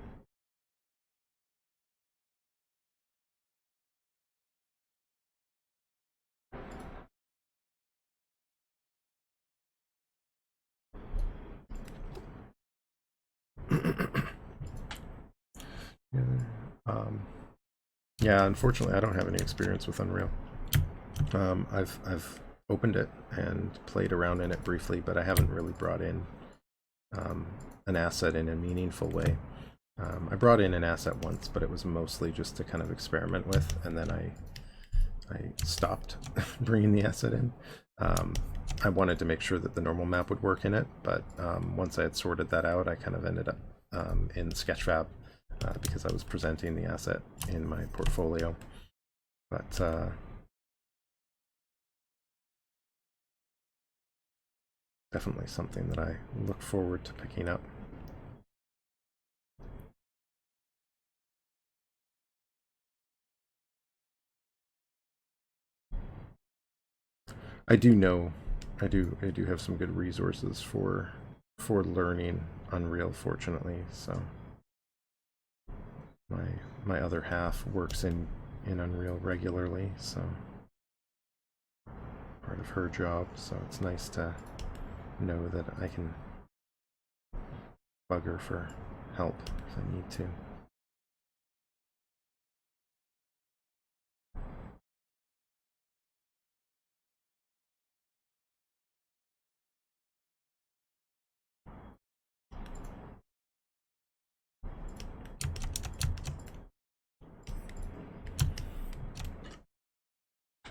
Yeah, unfortunately, I don't have any experience with Unreal. I've opened it and played around in it briefly, but I haven't really brought in an asset in a meaningful way. I brought in an asset once, but it was mostly just to kind of experiment with, and then I stopped bringing the asset in. I wanted to make sure that the normal map would work in it, but once I had sorted that out, I kind of ended up in Sketchfab because I was presenting the asset in my portfolio. But definitely something that I look forward to picking up. I do know, I do have some good resources for learning Unreal, fortunately. So my other half works in Unreal regularly, so part of her job. So it's nice to know that I can bug her for help if I need to.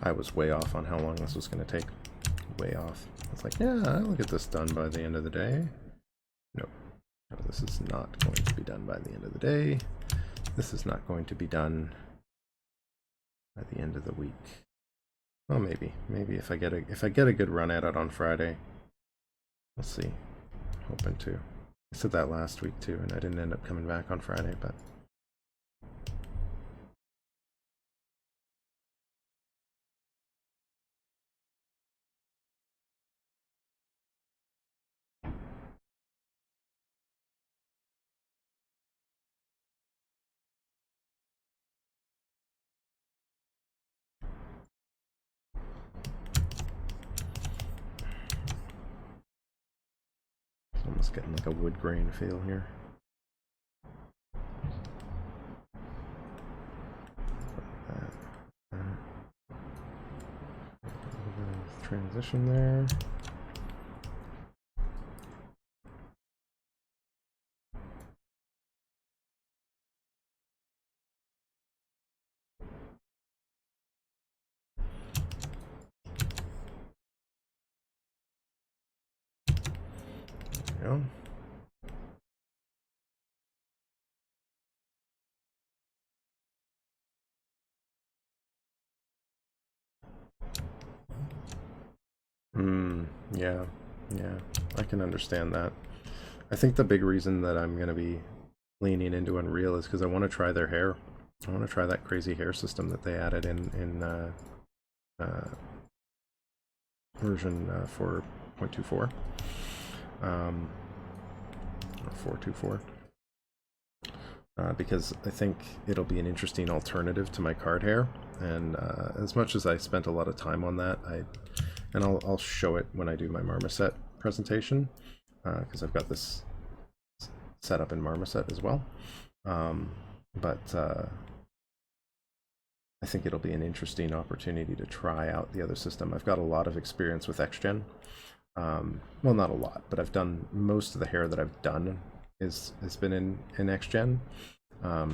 I was way off on how long this was going to take. Way off. I was like, yeah, I'll get this done by the end of the day. Nope. No, this is not going to be done by the end of the day. This is not going to be done by the end of the week. Well, maybe if I get a good run at it on Friday. We'll see. I'm hoping to. I said that last week too, and I didn't end up coming back on Friday, but Almost getting like a wood grain feel here. Transition there. There we go. Yeah, I can understand that. I think the big reason that I'm going to be leaning into Unreal is because I want to try their hair. I want to try that crazy hair system that they added in version 4.24 or 4.24. Because I think it'll be an interesting alternative to my card hair, and as much as I spent a lot of time on that, I'll show it when I do my Marmoset presentation, because I've got this set up in Marmoset as well. But I think it'll be an interesting opportunity to try out the other system. I've got a lot of experience with XGen. Well, not a lot, but I've done most of the hair that I've done has been in XGen.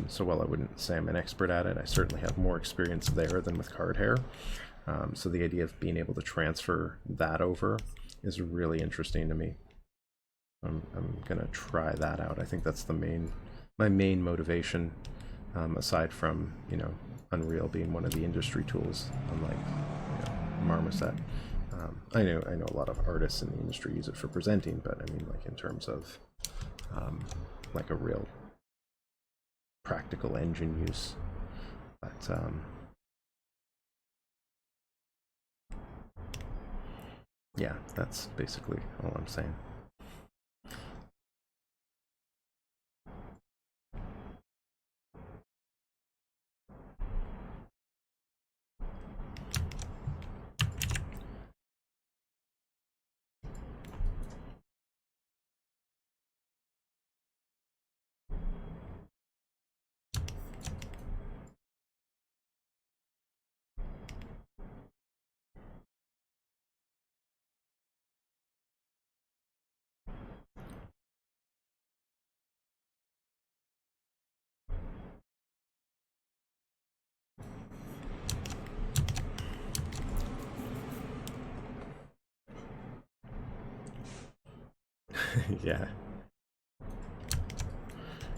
So while I wouldn't say I'm an expert at it, I certainly have more experience there than with card hair. So the idea of being able to transfer that over is really interesting to me. I'm gonna try that out. I think that's my main motivation, aside from, you know, Unreal being one of the industry tools, unlike, you know, Marmoset. I know a lot of artists in the industry use it for presenting, but I mean, like, in terms of like a real practical engine use. But yeah, that's basically all I'm saying.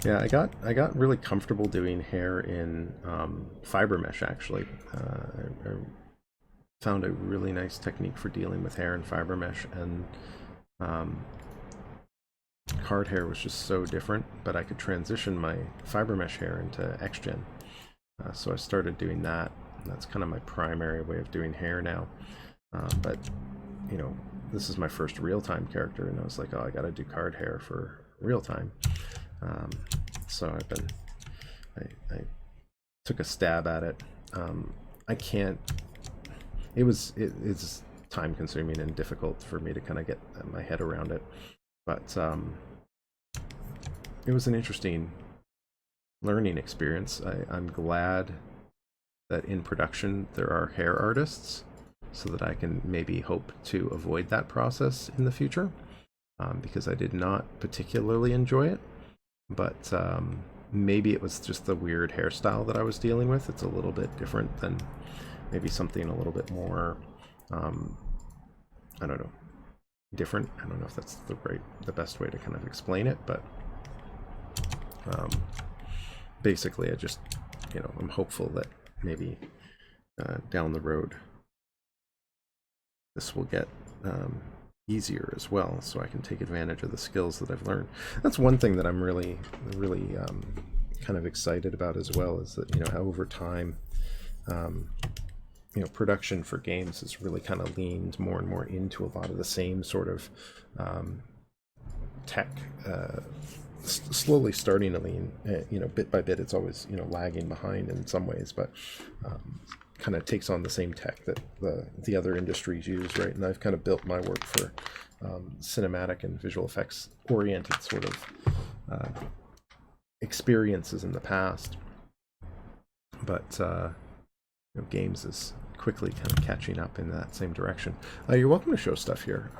Yeah, I got really comfortable doing hair in fiber mesh, actually. I found a really nice technique for dealing with hair in fiber mesh, and card hair was just so different, but I could transition my fiber mesh hair into XGen. So I started doing that. That's kind of my primary way of doing hair now. But, you know, this is my first real-time character, and I was like, oh, I gotta do card hair for real-time. So I took a stab at it. I can't, it's time consuming and difficult for me to kind of get my head around it, but it was an interesting learning experience. I'm glad that in production there are hair artists, so that I can maybe hope to avoid that process in the future, because I did not particularly enjoy it. But maybe it was just the weird hairstyle that I was dealing with. It's a little bit different than maybe something a little bit more, I don't know, different. I don't know if that's the best way to kind of explain it, but basically I just, you know, I'm hopeful that maybe down the road this will get easier as well, so I can take advantage of the skills that I've learned. That's one thing that I'm really kind of excited about as well, is that, you know, how over time, you know, production for games has really kind of leaned more and more into a lot of the same sort of tech, slowly starting to lean, you know, bit by bit. It's always, you know, lagging behind in some ways, but kind of takes on the same tech that the other industries use, right? And I've kind of built my work for cinematic and visual effects oriented sort of experiences in the past. But you know, games is quickly kind of catching up in that same direction. You're welcome to show stuff here.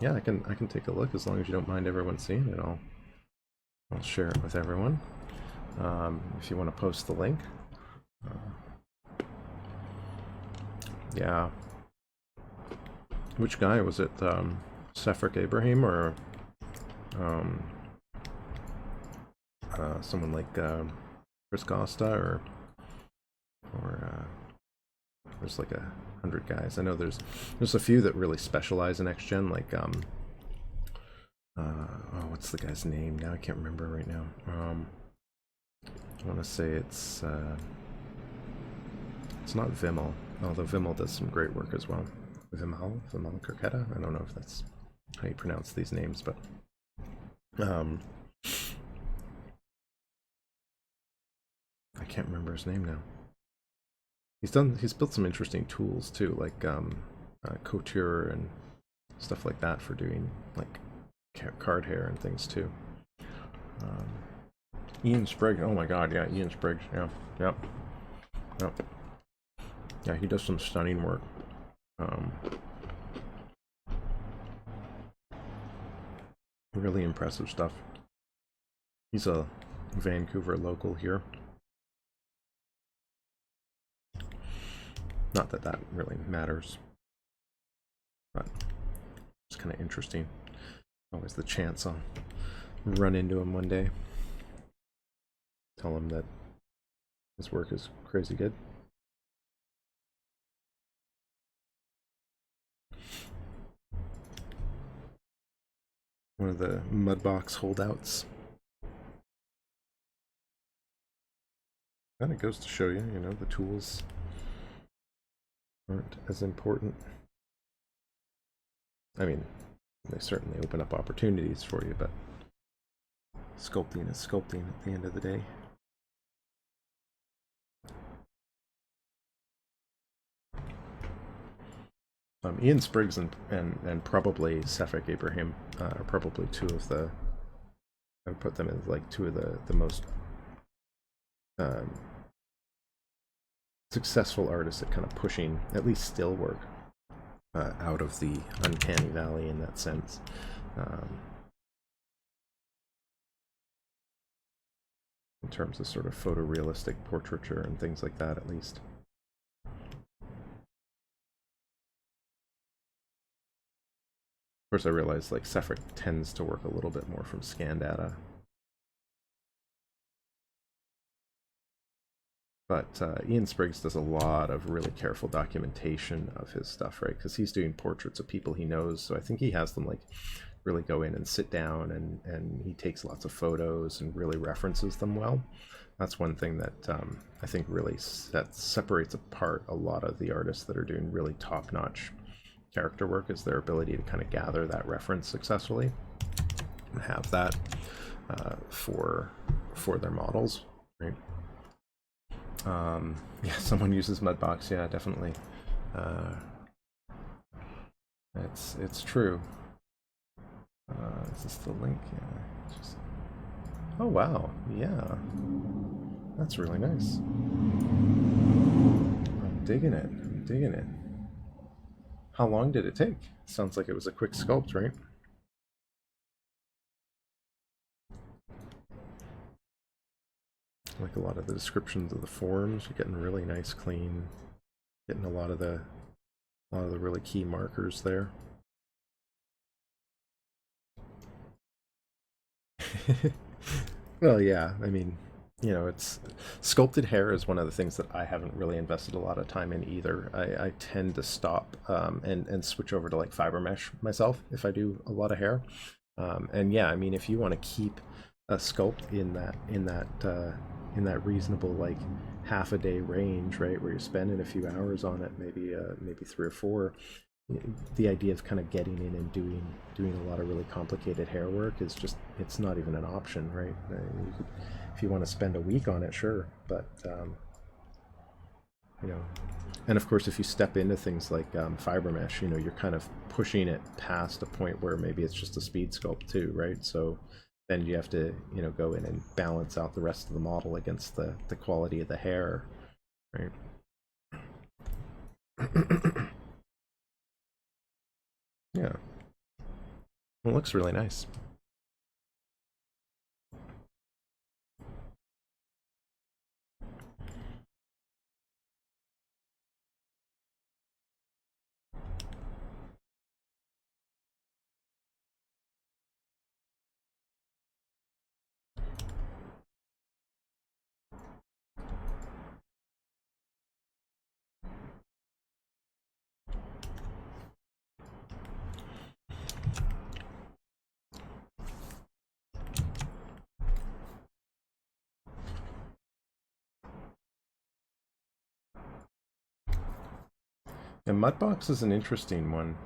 Yeah, I can take a look as long as you don't mind everyone seeing it. I'll share it with everyone. If you want to post the link. Yeah. Which guy was it? Sefric Abraham or someone like Chris Costa or there's like 100 guys. I know there's a few that really specialize in next gen, like oh, what's the guy's name now? I can't remember right now. I want to say it's not Vimal, although Vimal does some great work as well. Vimal Kirketta? I don't know if that's how you pronounce these names, but I can't remember his name now. He's built some interesting tools too, like couture and stuff like that for doing like card hair and things too. Ian Spriggs, oh my god, yeah, Ian Spriggs, yeah, yep. Yeah, he does some stunning work. Really impressive stuff. He's a Vancouver local here. Not that that really matters, but it's kind of interesting. Always the chance I'll run into him one day. Tell him that his work is crazy good. One of the Mudbox holdouts. And it goes to show you, you know, the tools aren't as important. I mean, they certainly open up opportunities for you, but sculpting is sculpting at the end of the day. Ian Spriggs and probably Sefric Abraham are probably two of the, I would put them as like two of the most successful artists at kind of pushing at least still work out of the uncanny valley in that sense. In terms of sort of photorealistic portraiture and things like that, at least. Of course, I realize like Sefric tends to work a little bit more from scan data. But Ian Spriggs does a lot of really careful documentation of his stuff, right? Because he's doing portraits of people he knows, so I think he has them like really go in and sit down, and he takes lots of photos and really references them well. That's one thing that I think really separates apart a lot of the artists that are doing really top-notch character work, is their ability to kind of gather that reference successfully and have that for their models, right? Yeah, someone uses Mudbox. Yeah, definitely. It's true. Is this the link? Yeah. Just... Oh wow, yeah. That's really nice. I'm digging it. I'm digging it. How long did it take? Sounds like it was a quick sculpt, right? Like a lot of the descriptions of the forms, you're getting really nice, clean, getting a lot of the really key markers there. Well, yeah, I mean, you know, it's sculpted hair is one of the things that I haven't really invested a lot of time in either. I tend to stop and switch over to like fiber mesh myself if I do a lot of hair. And yeah, I mean, if you want to keep a sculpt in that reasonable like half a day range, right, where you're spending a few hours on it, maybe 3 or 4, the idea of kind of getting in and doing a lot of really complicated hair work is just, it's not even an option, right? You could, if you want to spend a week on it, sure, but you know. And of course, if you step into things like fiber mesh, you know, you're kind of pushing it past a point where maybe it's just a speed sculpt too, right? So then you have to, you know, go in and balance out the rest of the model against the quality of the hair, right? Yeah. Well, it looks really nice. And Mudbox is an interesting one.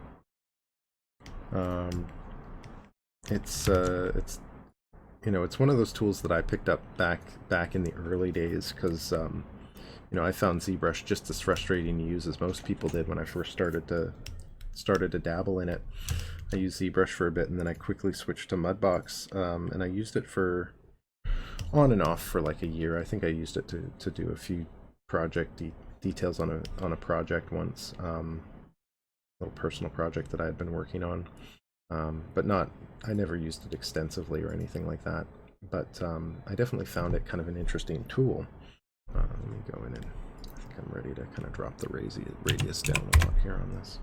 It's you know, it's one of those tools that I picked up back in the early days because you know, I found ZBrush just as frustrating to use as most people did when I first started to dabble in it. I used ZBrush for a bit, and then I quickly switched to Mudbox, and I used it for on and off for like a year. I think I used it to do a few project details on a project once, little personal project that I had been working on, but not. I never used it extensively or anything like that. But I definitely found it kind of an interesting tool. Let me go in and I think I'm ready to kind of drop the radius down a lot here on this.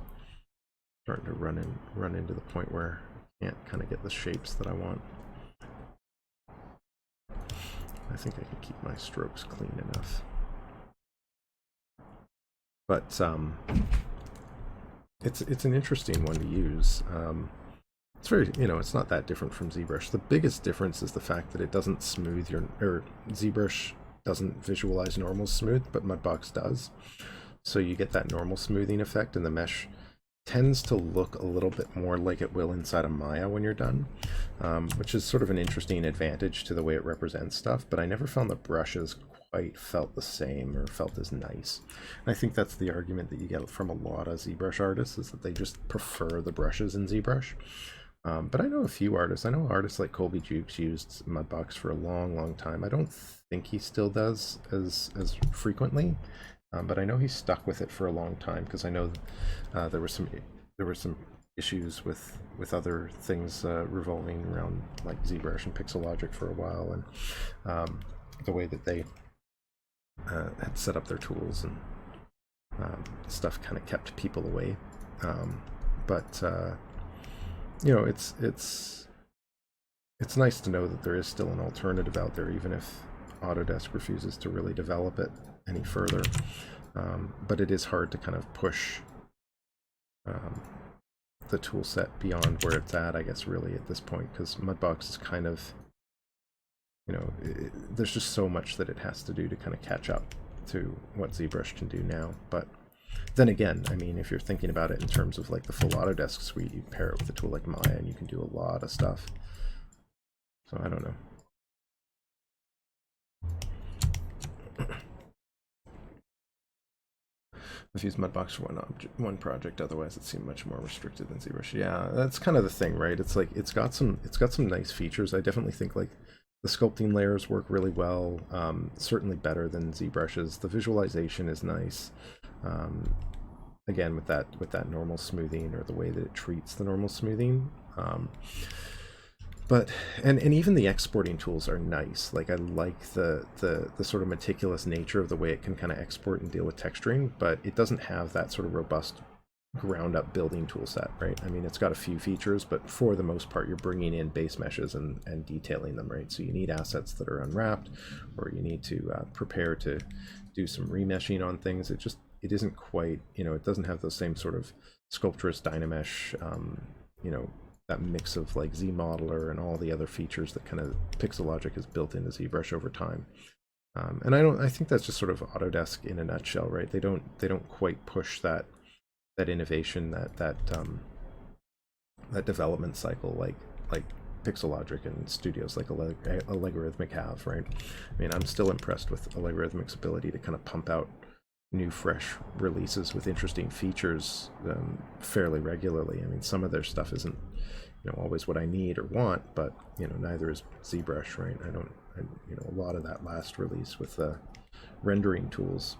Starting to run into the point where I can't kind of get the shapes that I want. I think I can keep my strokes clean enough. But it's an interesting one to use. It's very, you know, it's not that different from ZBrush. The biggest difference is the fact that it doesn't smooth or ZBrush doesn't visualize normal smooth, but Mudbox does. So you get that normal smoothing effect, and the mesh tends to look a little bit more like it will inside of Maya when you're done, which is sort of an interesting advantage to the way it represents stuff, but I never found the brushes quite felt the same or felt as nice. And I think that's the argument that you get from a lot of ZBrush artists, is that they just prefer the brushes in ZBrush. But I know a few artists. I know artists like Colby Jukes used Mudbox for a long time. I don't think he still does as frequently, but I know he stuck with it for a long time, because I know there were some issues with other things revolving around like ZBrush and Pixelogic for a while, and the way that they had set up their tools and stuff kind of kept people away. But you know, it's nice to know that there is still an alternative out there, even if Autodesk refuses to really develop it any further. But it is hard to kind of push the tool set beyond where it's at, I guess, really at this point, because Mudbox is kind of, you know, there's just so much that it has to do to kind of catch up to what ZBrush can do now. But then again, I mean, if you're thinking about it in terms of like the full Autodesk suite, you pair it with a tool like Maya and you can do a lot of stuff. So I don't know. I've used Mudbox for one project, otherwise it seemed much more restricted than ZBrush. Yeah, that's kind of the thing, right? It's like it's got some nice features. I definitely think like the sculpting layers work really well, certainly better than ZBrush's. The visualization is nice. Again, with that normal smoothing, or the way that it treats the normal smoothing. But and even the exporting tools are nice. Like, I like the sort of meticulous nature of the way it can kind of export and deal with texturing, but it doesn't have that sort of robust ground up building tool set, right? I mean, it's got a few features, but for the most part, you're bringing in base meshes and detailing them, right? So you need assets that are unwrapped, or you need to prepare to do some remeshing on things. It isn't quite, you know, it doesn't have those same sort of sculpturous Dynamesh, you know, that mix of like Z-Modeler and all the other features that kind of Pixelogic has built into ZBrush over time. And I think that's just sort of Autodesk in a nutshell, right? They don't quite push that innovation, that development cycle like Pixelogic and studios like Allegorithmic have, right? I mean, I'm still impressed with Allegorithmic's ability to kind of pump out new fresh releases with interesting features fairly regularly. I mean, some of their stuff isn't, always what I need or want, but neither is ZBrush, right? A lot of that last release with the rendering tools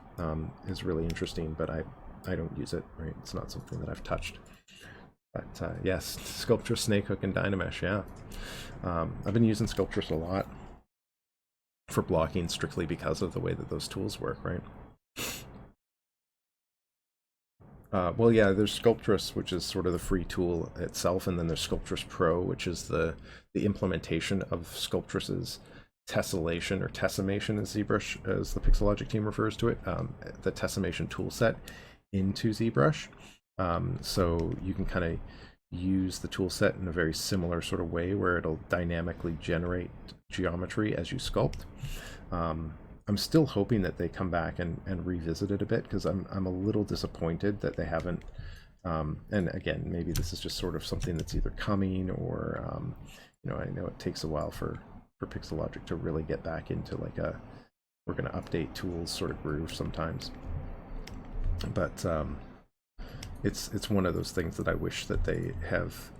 is really interesting, but I don't use it, right? It's not something that I've touched. But yes, Sculptress, Snakehook, and Dynamesh, yeah. I've been using Sculptress a lot for blocking strictly because of the way that those tools work, right? Well, yeah, there's Sculptress, which is sort of the free tool itself, and then there's Sculptress Pro, which is the implementation of Sculptress's tessellation, or tessimation as ZBrush, as the Pixelogic team refers to it, the tessimation toolset into ZBrush. So you can kind of use the toolset in a very similar sort of way where it'll dynamically generate geometry as you sculpt. I'm still hoping that they come back and revisit it a bit, because I'm a little disappointed that they haven't. And again, maybe this is just sort of something that's either coming or, I know it takes a while for Pixelogic to really get back into like we're going to update tools sort of groove sometimes. But it's one of those things that I wish that they have,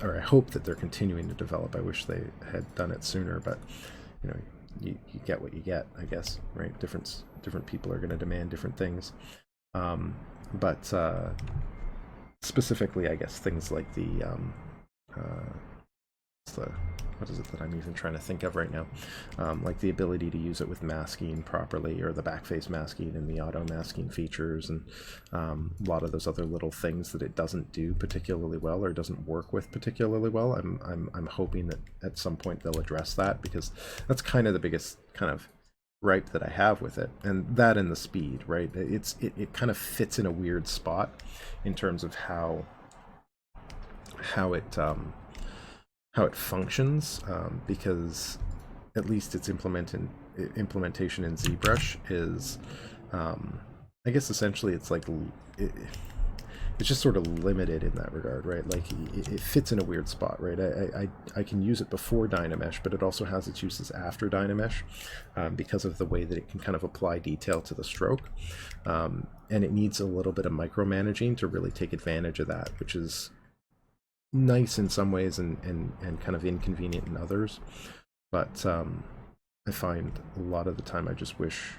or I hope that they're continuing to develop. I wish they had done it sooner, but you get what you get, I guess, right? Different people are going to demand different things. But specifically, I guess, things like what is it that I'm even trying to think of right now? Like the ability to use it with masking properly, or the backface masking and the auto masking features, and a lot of those other little things that it doesn't do particularly well, or doesn't work with particularly well. I'm hoping that at some point they'll address that, because that's kind of the biggest kind of gripe that I have with it, and that and the speed, right? It kind of fits in a weird spot in terms of how it functions, because at least its implementation in ZBrush is, I guess essentially it's like it's just sort of limited in that regard, right? Like it fits in a weird spot, right? I can use it before Dynamesh, but it also has its uses after Dynamesh, because of the way that it can kind of apply detail to the stroke, and it needs a little bit of micromanaging to really take advantage of that, which is nice in some ways and kind of inconvenient in others. But I find a lot of the time I just wish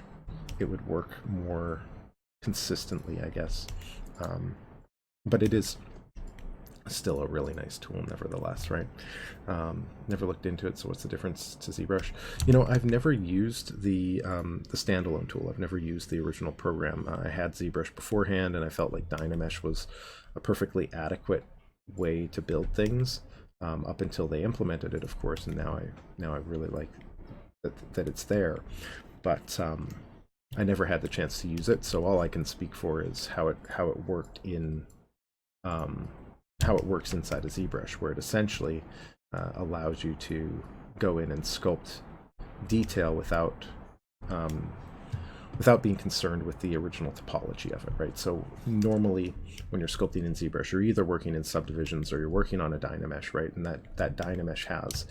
it would work more consistently, I guess. But it is still a really nice tool nevertheless, right? Never looked into it, so what's the difference to ZBrush? I've never used the standalone tool. I've never used the original program. I had ZBrush beforehand, and I felt like Dynamesh was a perfectly adequate way to build things, up until they implemented it, of course, and now I really like that it's there. But I never had the chance to use it, so all I can speak for is how it worked in how it works inside of ZBrush, where it essentially allows you to go in and sculpt detail without being concerned with the original topology of it, right? So normally when you're sculpting in ZBrush, you're either working in subdivisions or you're working on a Dynamesh, right? And that Dynamesh has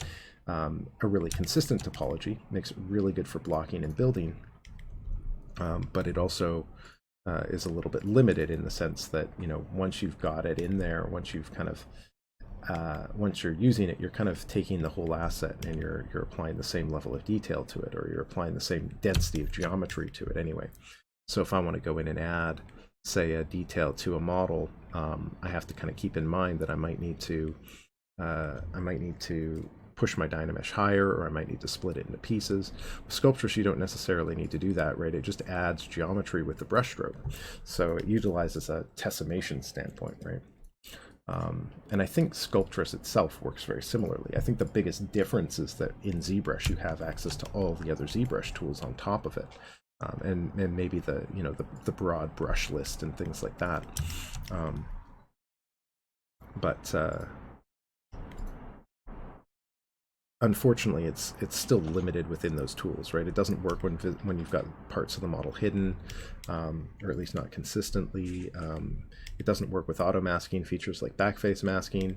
a really consistent topology, makes it really good for blocking and building, but it also is a little bit limited in the sense that, once you've got it in there, once you've kind of once you're using it, you're kind of taking the whole asset and you're applying the same level of detail to it, or you're applying the same density of geometry to it anyway. So if I want to go in and add, say, a detail to a model, I have to kind of keep in mind that I might need to push my Dynamesh higher, or I might need to split it into pieces. With Sculptress, you don't necessarily need to do that, right? It just adds geometry with the brushstroke. So it utilizes a tessimation standpoint, right? And I think Sculptress itself works very similarly. I think the biggest difference is that in ZBrush you have access to all the other ZBrush tools on top of it, and maybe the broad brush list and things like that. But unfortunately, it's still limited within those tools, right? It doesn't work when you've got parts of the model hidden, or at least not consistently. It doesn't work with auto masking features like backface masking.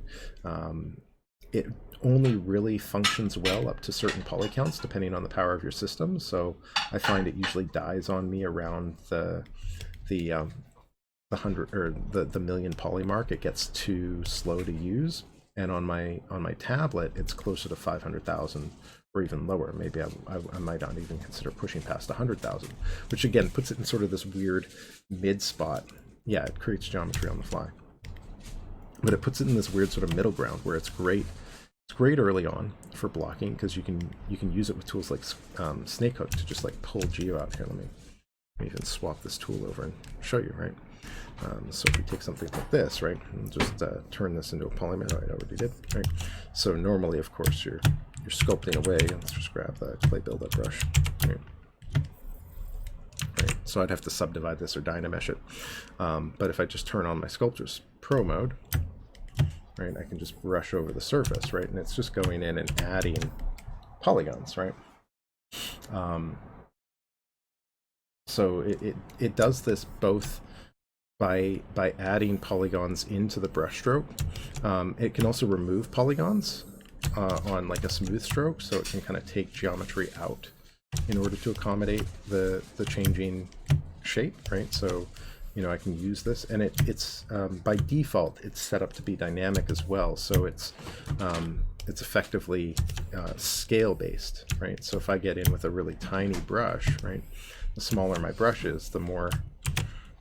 it only really functions well up to certain poly counts depending on the power of your system. So I find it usually dies on me around the 100 or the million poly mark. It gets too slow to use, and on my tablet it's closer to 500,000 or even lower. Maybe I might not even consider pushing past 100,000, which again puts it in sort of this weird mid spot. Yeah, it creates geometry on the fly, but it puts it in this weird sort of middle ground where it's great. It's great early on for blocking because you can use it with tools like Snakehook to just like pull geo out here. Let me even swap this tool over and show you, right? So if we take something like this, right, and just turn this into a polymer, I already did, right? So normally, of course, you're sculpting away. Let's just grab the clay buildup brush, right? Right. So I'd have to subdivide this or dynamesh it. But if I just turn on my Sculptris Pro mode, right, I can just brush over the surface, right, and it's just going in and adding polygons, right? So it does this both by adding polygons into the brush stroke. It can also remove polygons on like a smooth stroke, so it can kind of take geometry out in order to accommodate the changing shape, right? So, you know, I can use this, and it's by default it's set up to be dynamic as well, so it's effectively scale based, right? So if I get in with a really tiny brush, right, the smaller my brush is, the more,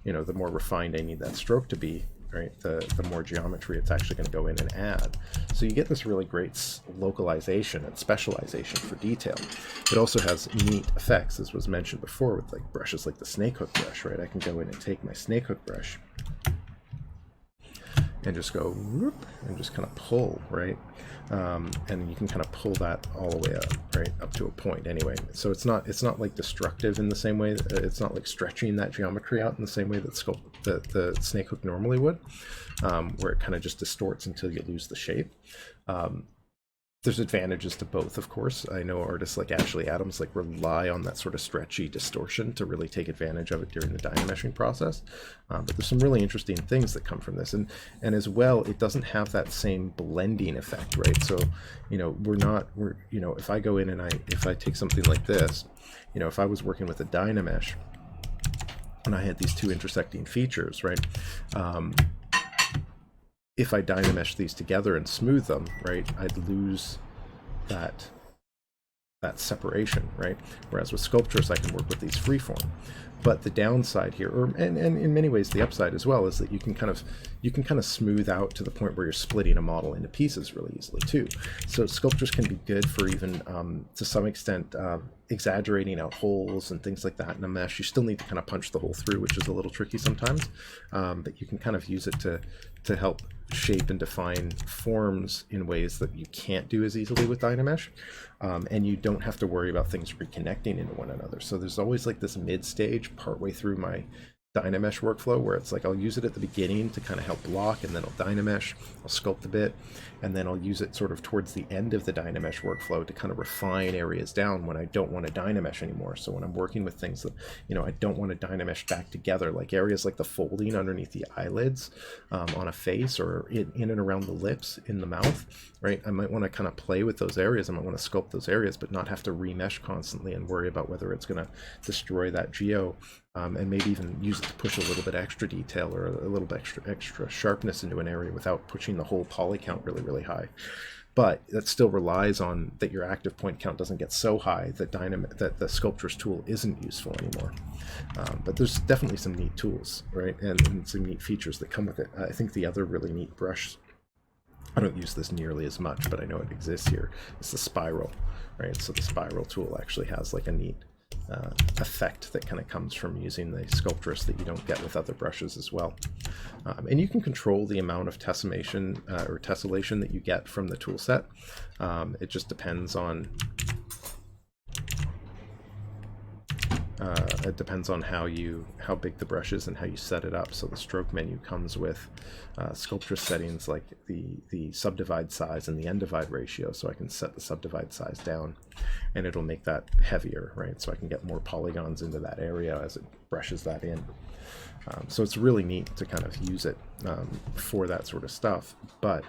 you know, the more refined I need that stroke to be, right? The more geometry it's actually going to go in and add. So you get this really great localization and specialization for detail. It also has neat effects, as was mentioned before, with like brushes like the Snakehook brush, right? I can go in and take my Snakehook brush and just go whoop, and just kind of pull, right? And you can kind of pull that all the way up, right, up to a point anyway. So it's not like destructive in the same way. It's not like stretching that geometry out in the same way that the Snakehook normally would, where it kind of just distorts until you lose the shape. There's advantages to both, of course. I know artists like Ashley Adams like rely on that sort of stretchy distortion to really take advantage of it during the dynameshing process. But there's some really interesting things that come from this, and as well, it doesn't have that same blending effect, right? So, you know, you know, if I go in and if I take something like this, you know, if I was working with a dynamesh and I had these two intersecting features, right? If I dynamesh these together and smooth them, right, I'd lose that separation, right? Whereas with Sculptris, I can work with these freeform. But the downside here, and in many ways the upside as well, is that you can kind of smooth out to the point where you're splitting a model into pieces really easily too. So Sculptris can be good for even to some extent exaggerating out holes and things like that in a mesh. You still need to kind of punch the hole through, which is a little tricky sometimes, but you can kind of use it to help shape and define forms in ways that you can't do as easily with Dynamesh, and you don't have to worry about things reconnecting into one another. So there's always like this mid stage partway through my Dynamesh workflow where it's like I'll use it at the beginning to kind of help block, and then I'll Dynamesh, I'll sculpt a bit, and then I'll use it sort of towards the end of the Dynamesh workflow to kind of refine areas down when I don't want to Dynamesh anymore. So when I'm working with things that, you know, I don't want to Dynamesh back together, like areas like the folding underneath the eyelids on a face, or in and around the lips, in the mouth, right? I might want to kind of play with those areas. I might want to sculpt those areas, but not have to remesh constantly and worry about whether it's going to destroy that geo. And maybe even use it to push a little bit extra detail or a little bit extra sharpness into an area without pushing the whole poly count really high. But that still relies on that your active point count doesn't get so high that that the Sculptris tool isn't useful anymore. But there's definitely some neat tools, right, and some neat features that come with it. I think the other really neat brush, I don't use this nearly as much, but I know it exists here, it's the spiral, right? So the spiral tool actually has like a neat effect that kind of comes from using the Sculptris that you don't get with other brushes as well. And you can control the amount of tessellation or tessellation that you get from the tool set. It just depends on how big the brush is and how you set it up. So the stroke menu comes with Sculptris settings like the subdivide size and the end divide ratio. So I can set the subdivide size down, and it'll make that heavier, right? So I can get more polygons into that area as it brushes that in. So it's really neat to kind of use it for that sort of stuff. But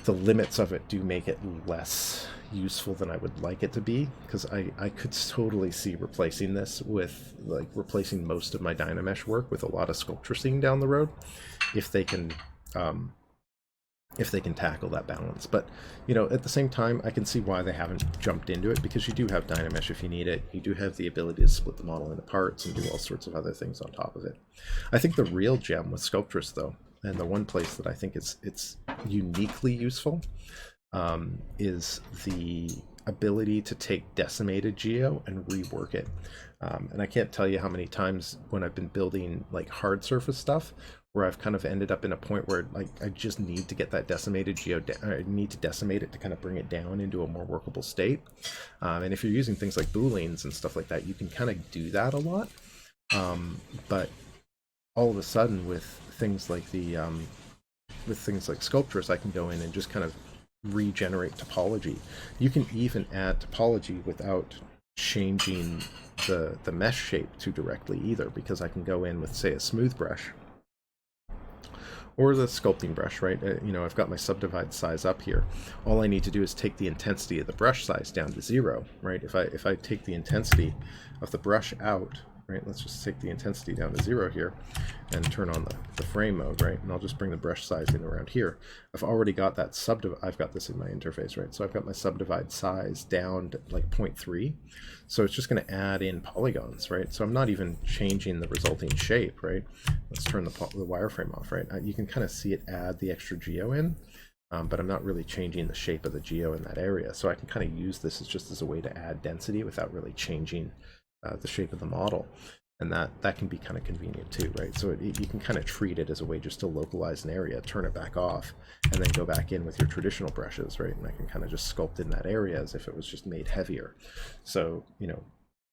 the limits of it do make it less useful than I would like it to be, because I could totally see replacing this with, like, replacing most of my Dynamesh work with a lot of sculpture scene down the road, if they can tackle that balance. But, you know, at the same time, I can see why they haven't jumped into it, because you do have Dynamesh if you need it. You do have the ability to split the model into parts and do all sorts of other things on top of it. I think the real gem with Sculptress, though, and the one place that I think it's uniquely useful, is the ability to take decimated geo and rework it. And I can't tell you how many times when I've been building like hard surface stuff where I've kind of ended up in a point where, like, I just need to get that decimated geo I need to decimate it to kind of bring it down into a more workable state. And if you're using things like booleans and stuff like that, you can kind of do that a lot. But all of a sudden with things like Sculptress, I can go in and just kind of regenerate topology. You can even add topology without changing the mesh shape too directly either, because I can go in with, say, a smooth brush or the sculpting brush, right? You know, I've got my subdivide size up here. All I need to do is take the intensity of the brush size down to 0, right? If I take the intensity of the brush out, right? Let's just take the intensity down to 0 here and turn on the frame mode, right? And I'll just bring the brush size in around here. I've already got that subdivide. I've got this in my interface, right? So I've got my subdivide size down to like 0.3. So it's just going to add in polygons, right? So I'm not even changing the resulting shape, right? Let's turn the wireframe off, right? You can kind of see it add the extra geo in, but I'm not really changing the shape of the geo in that area. So I can kind of use this as a way to add density without really changing the shape of the model, and that can be kind of convenient too, right? So you can kind of treat it as a way just to localize an area, turn it back off, and then go back in with your traditional brushes, right? And I can kind of just sculpt in that area as if it was just made heavier. So, you know,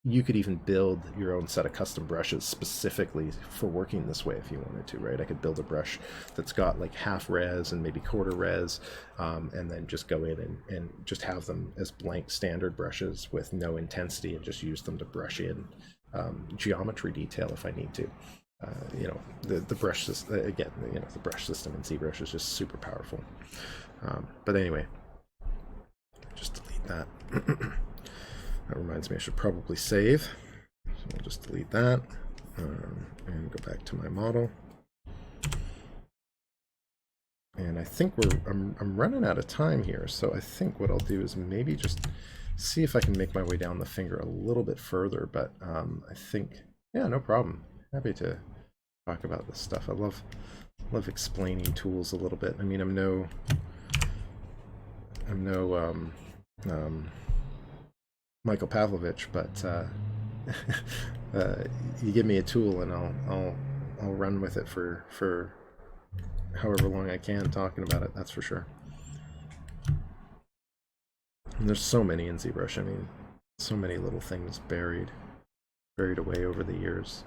you could even build your own set of custom brushes specifically for working this way if you wanted to, right? I could build a brush that's got like half res and maybe quarter res, and then just go in and just have them as blank standard brushes with no intensity, and just use them to brush in geometry detail if I need to. You know, the brush system, again, you know, the brush system in ZBrush is just super powerful. But anyway, just delete that. That reminds me, I should probably save. So I'll just delete that and go back to my model. And I think I'm running out of time here, so I think what I'll do is maybe just see if I can make my way down the finger a little bit further. But I think, yeah, no problem. Happy to talk about this stuff. I love explaining tools a little bit. I mean, I'm no Michael Pavlovich, but you give me a tool and I'll run with it for however long I can talking about it. That's for sure. And there's so many in ZBrush. I mean, so many little things buried away over the years.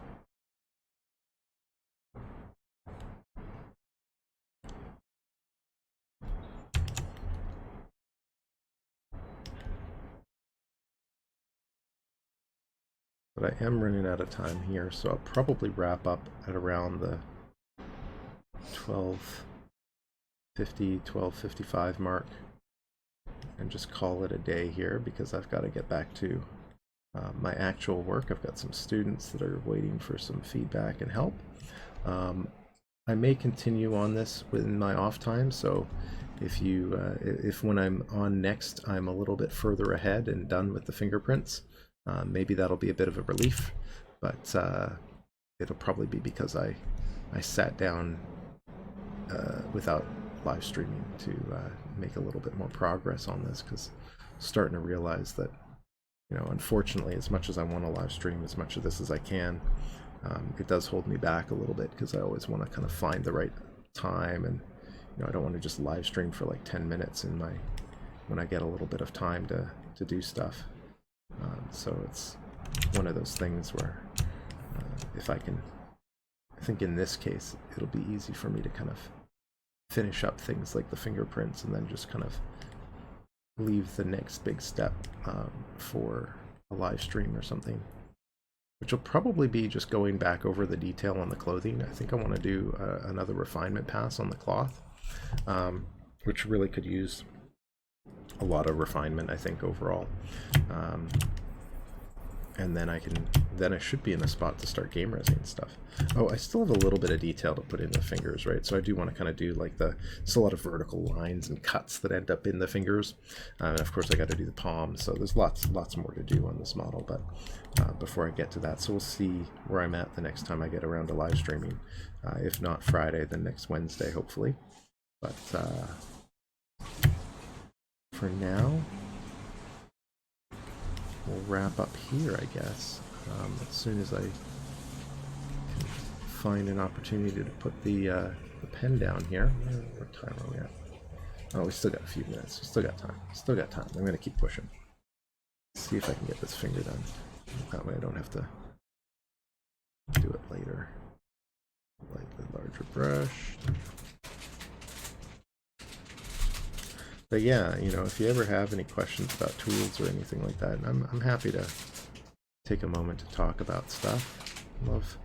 But I am running out of time here, so I'll probably wrap up at around the 12:50, 12:55 mark and just call it a day here, because I've got to get back to my actual work. I've got some students that are waiting for some feedback and help. I may continue on this within my off time, so if when I'm on next I'm a little bit further ahead and done with the fingerprints, maybe that'll be a bit of a relief, but it'll probably be because I sat down without live streaming to make a little bit more progress on this, because I'm starting to realize that, you know, unfortunately, as much as I want to live stream as much of this as I can, it does hold me back a little bit, because I always want to kind of find the right time, and, you know, I don't want to just live stream for like 10 minutes when I get a little bit of time to do stuff. So it's one of those things where if I think in this case it'll be easy for me to kind of finish up things like the fingerprints and then just kind of leave the next big step for a live stream or something, which will probably be just going back over the detail on the clothing. I think I want to do another refinement pass on the cloth, which really could use a lot of refinement, I think, overall. And then I should be in a spot to start game resing stuff. Oh, I still have a little bit of detail to put in the fingers, right? So I do want to kind of do like it's a lot of vertical lines and cuts that end up in the fingers. And of course I got to do the palms, so there's lots more to do on this model, but before I get to that, so we'll see where I'm at the next time I get around to live streaming. If not Friday, then next Wednesday, hopefully. But for now, we'll wrap up here, I guess, as soon as I can find an opportunity to put the pen down here. What time are we at? Oh, we still got a few minutes. We still got time. Still got time. I'm going to keep pushing. See if I can get this finger done. That way I don't have to do it later. Lightly larger brush. But yeah, you know, if you ever have any questions about tools or anything like that, I'm happy to take a moment to talk about stuff. Love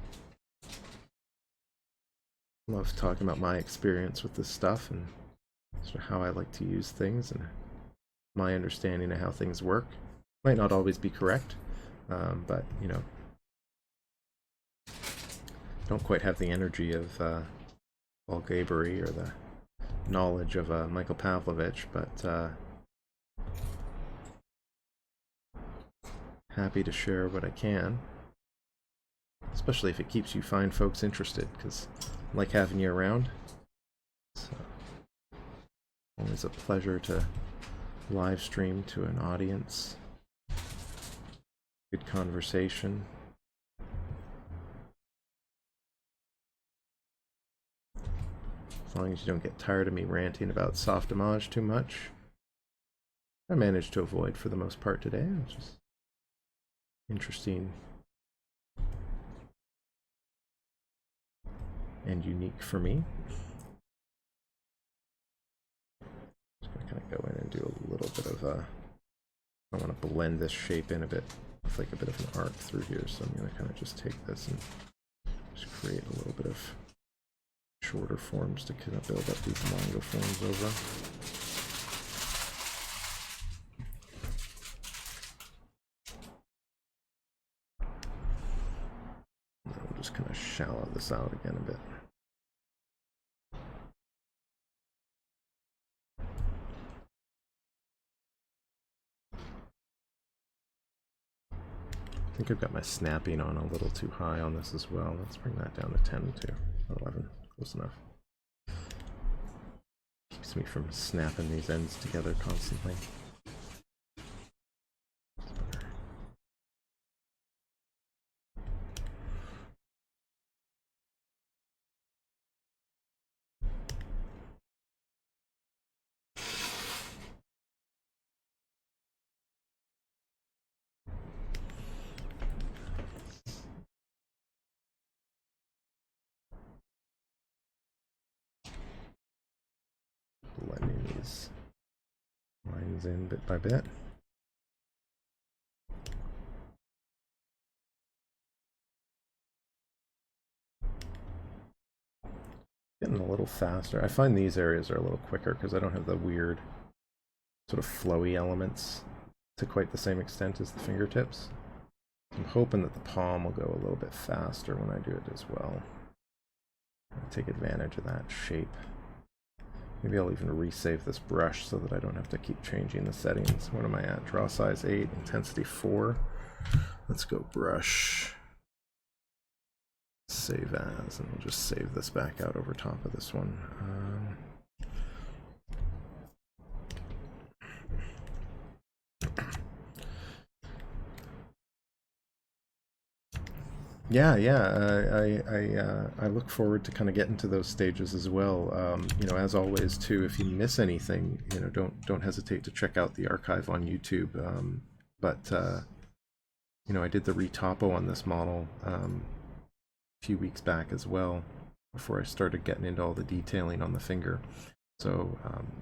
talking about my experience with this stuff and sort of how I like to use things and my understanding of how things work. Might not always be correct, but you know, don't quite have the energy of Paul Gabery or the knowledge of Michael Pavlovich, but happy to share what I can, especially if it keeps you fine folks interested, because I like having you around. So always a pleasure to live stream to an audience. Good conversation. As long as you don't get tired of me ranting about soft image too much. I managed to avoid for the most part today, which is interesting and unique for me. Just gonna kind of go in and do a little bit of I want to blend this shape in a bit with like a bit of an arc through here, so I'm gonna kind of just take this and just create a little bit of shorter forms to kind of build up these longer forms over. And we'll just kind of shallow this out again a bit. I think I've got my snapping on a little too high on this as well. Let's bring that down to 10 to 11. Close enough. Keeps me from snapping these ends together constantly. Blending these lines in bit by bit. Getting a little faster. I find these areas are a little quicker because I don't have the weird sort of flowy elements to quite the same extent as the fingertips. I'm hoping that the palm will go a little bit faster when I do it as well. I'll take advantage of that shape. Maybe I'll even resave this brush so that I don't have to keep changing the settings. What am I at? Draw size 8, intensity 4. Let's go brush. Save as, and we'll just save this back out over top of this one. I look forward to kind of getting to those stages as well. You know, as always, too, if you miss anything, you know, don't hesitate to check out the archive on YouTube. You know, I did the retopo on this model a few weeks back as well, before I started getting into all the detailing on the finger. So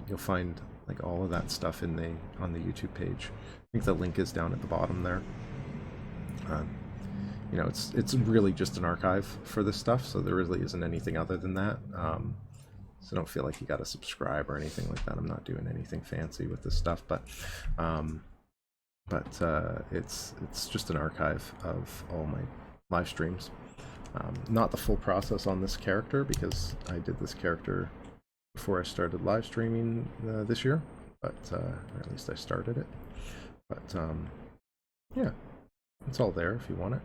you'll find like all of that stuff on the YouTube page. I think the link is down at the bottom there. You know, it's really just an archive for this stuff, so there really isn't anything other than that. So don't feel like you got to subscribe or anything like that. I'm not doing anything fancy with this stuff, but it's just an archive of all my live streams. Not the full process on this character, because I did this character before I started live streaming this year, but or at least I started it. But yeah, it's all there if you want it.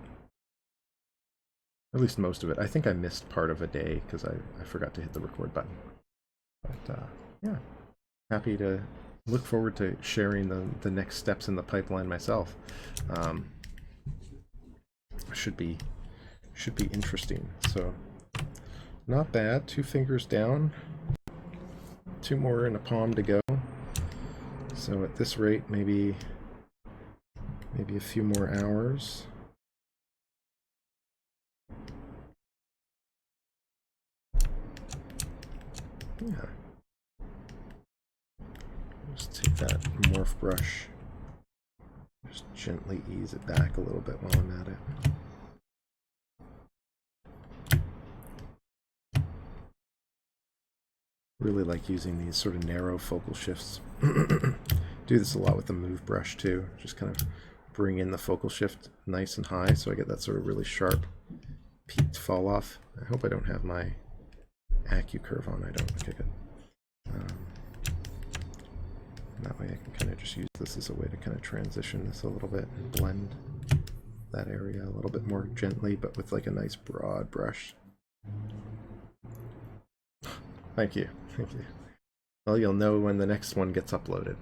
At least most of it. I think I missed part of a day because I forgot to hit the record button. But yeah, happy to look forward to sharing the next steps in the pipeline myself. Should be interesting. So not bad. 2 fingers down. 2 more in a palm to go. So at this rate, maybe a few more hours. Yeah. Just take that morph brush. Just gently ease it back a little bit while I'm at it. Really like using these sort of narrow focal shifts. Do this a lot with the move brush too. Just kind of bring in the focal shift nice and high so I get that sort of really sharp peaked fall off. I hope I don't have my AccuCurve on. I don't. Okay, good. That way I can kind of just use this as a way to kind of transition this a little bit and blend that area a little bit more gently, but with like a nice broad brush. Thank you. Thank you. Well, you'll know when the next one gets uploaded.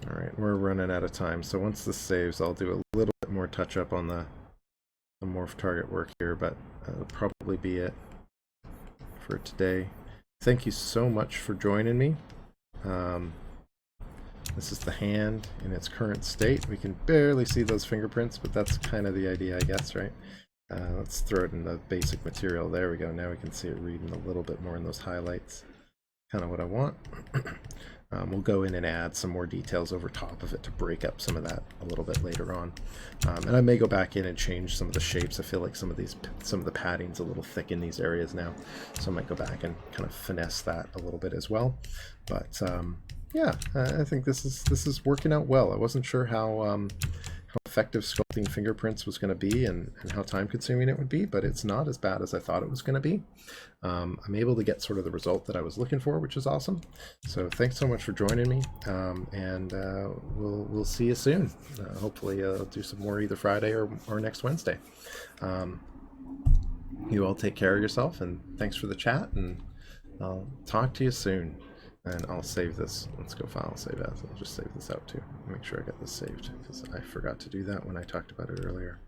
Alright, we're running out of time, so once this saves, I'll do a little bit more touch-up on the morph target work here, but that'll probably be it for today. Thank you so much for joining me. This is the hand in its current state. We can barely see those fingerprints, but that's kind of the idea, I guess, right? Let's throw it in the basic material. There we go. Now we can see it reading a little bit more in those highlights. Kind of what I want. We'll go in and add some more details over top of it to break up some of that a little bit later on. And I may go back in and change some of the shapes. I feel like some of the padding's a little thick in these areas now, so I might go back and kind of finesse that a little bit as well. But yeah, I think this is working out well. I wasn't sure how effective sculpting fingerprints was going to be and how time consuming it would be, but it's not as bad as I thought it was going to be. I'm able to get sort of the result that I was looking for, which is awesome. So thanks so much for joining me, and we'll see you soon. Hopefully I'll do some more either Friday or next Wednesday. You all take care of yourself, and thanks for the chat, and I'll talk to you soon. And I'll save this. Let's go file save as. I'll just save this out too. Make sure I get this saved, because I forgot to do that when I talked about it earlier.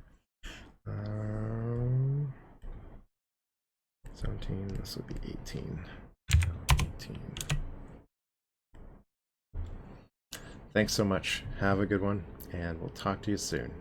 17, this will be 18. 18. Thanks so much. Have a good one, and we'll talk to you soon.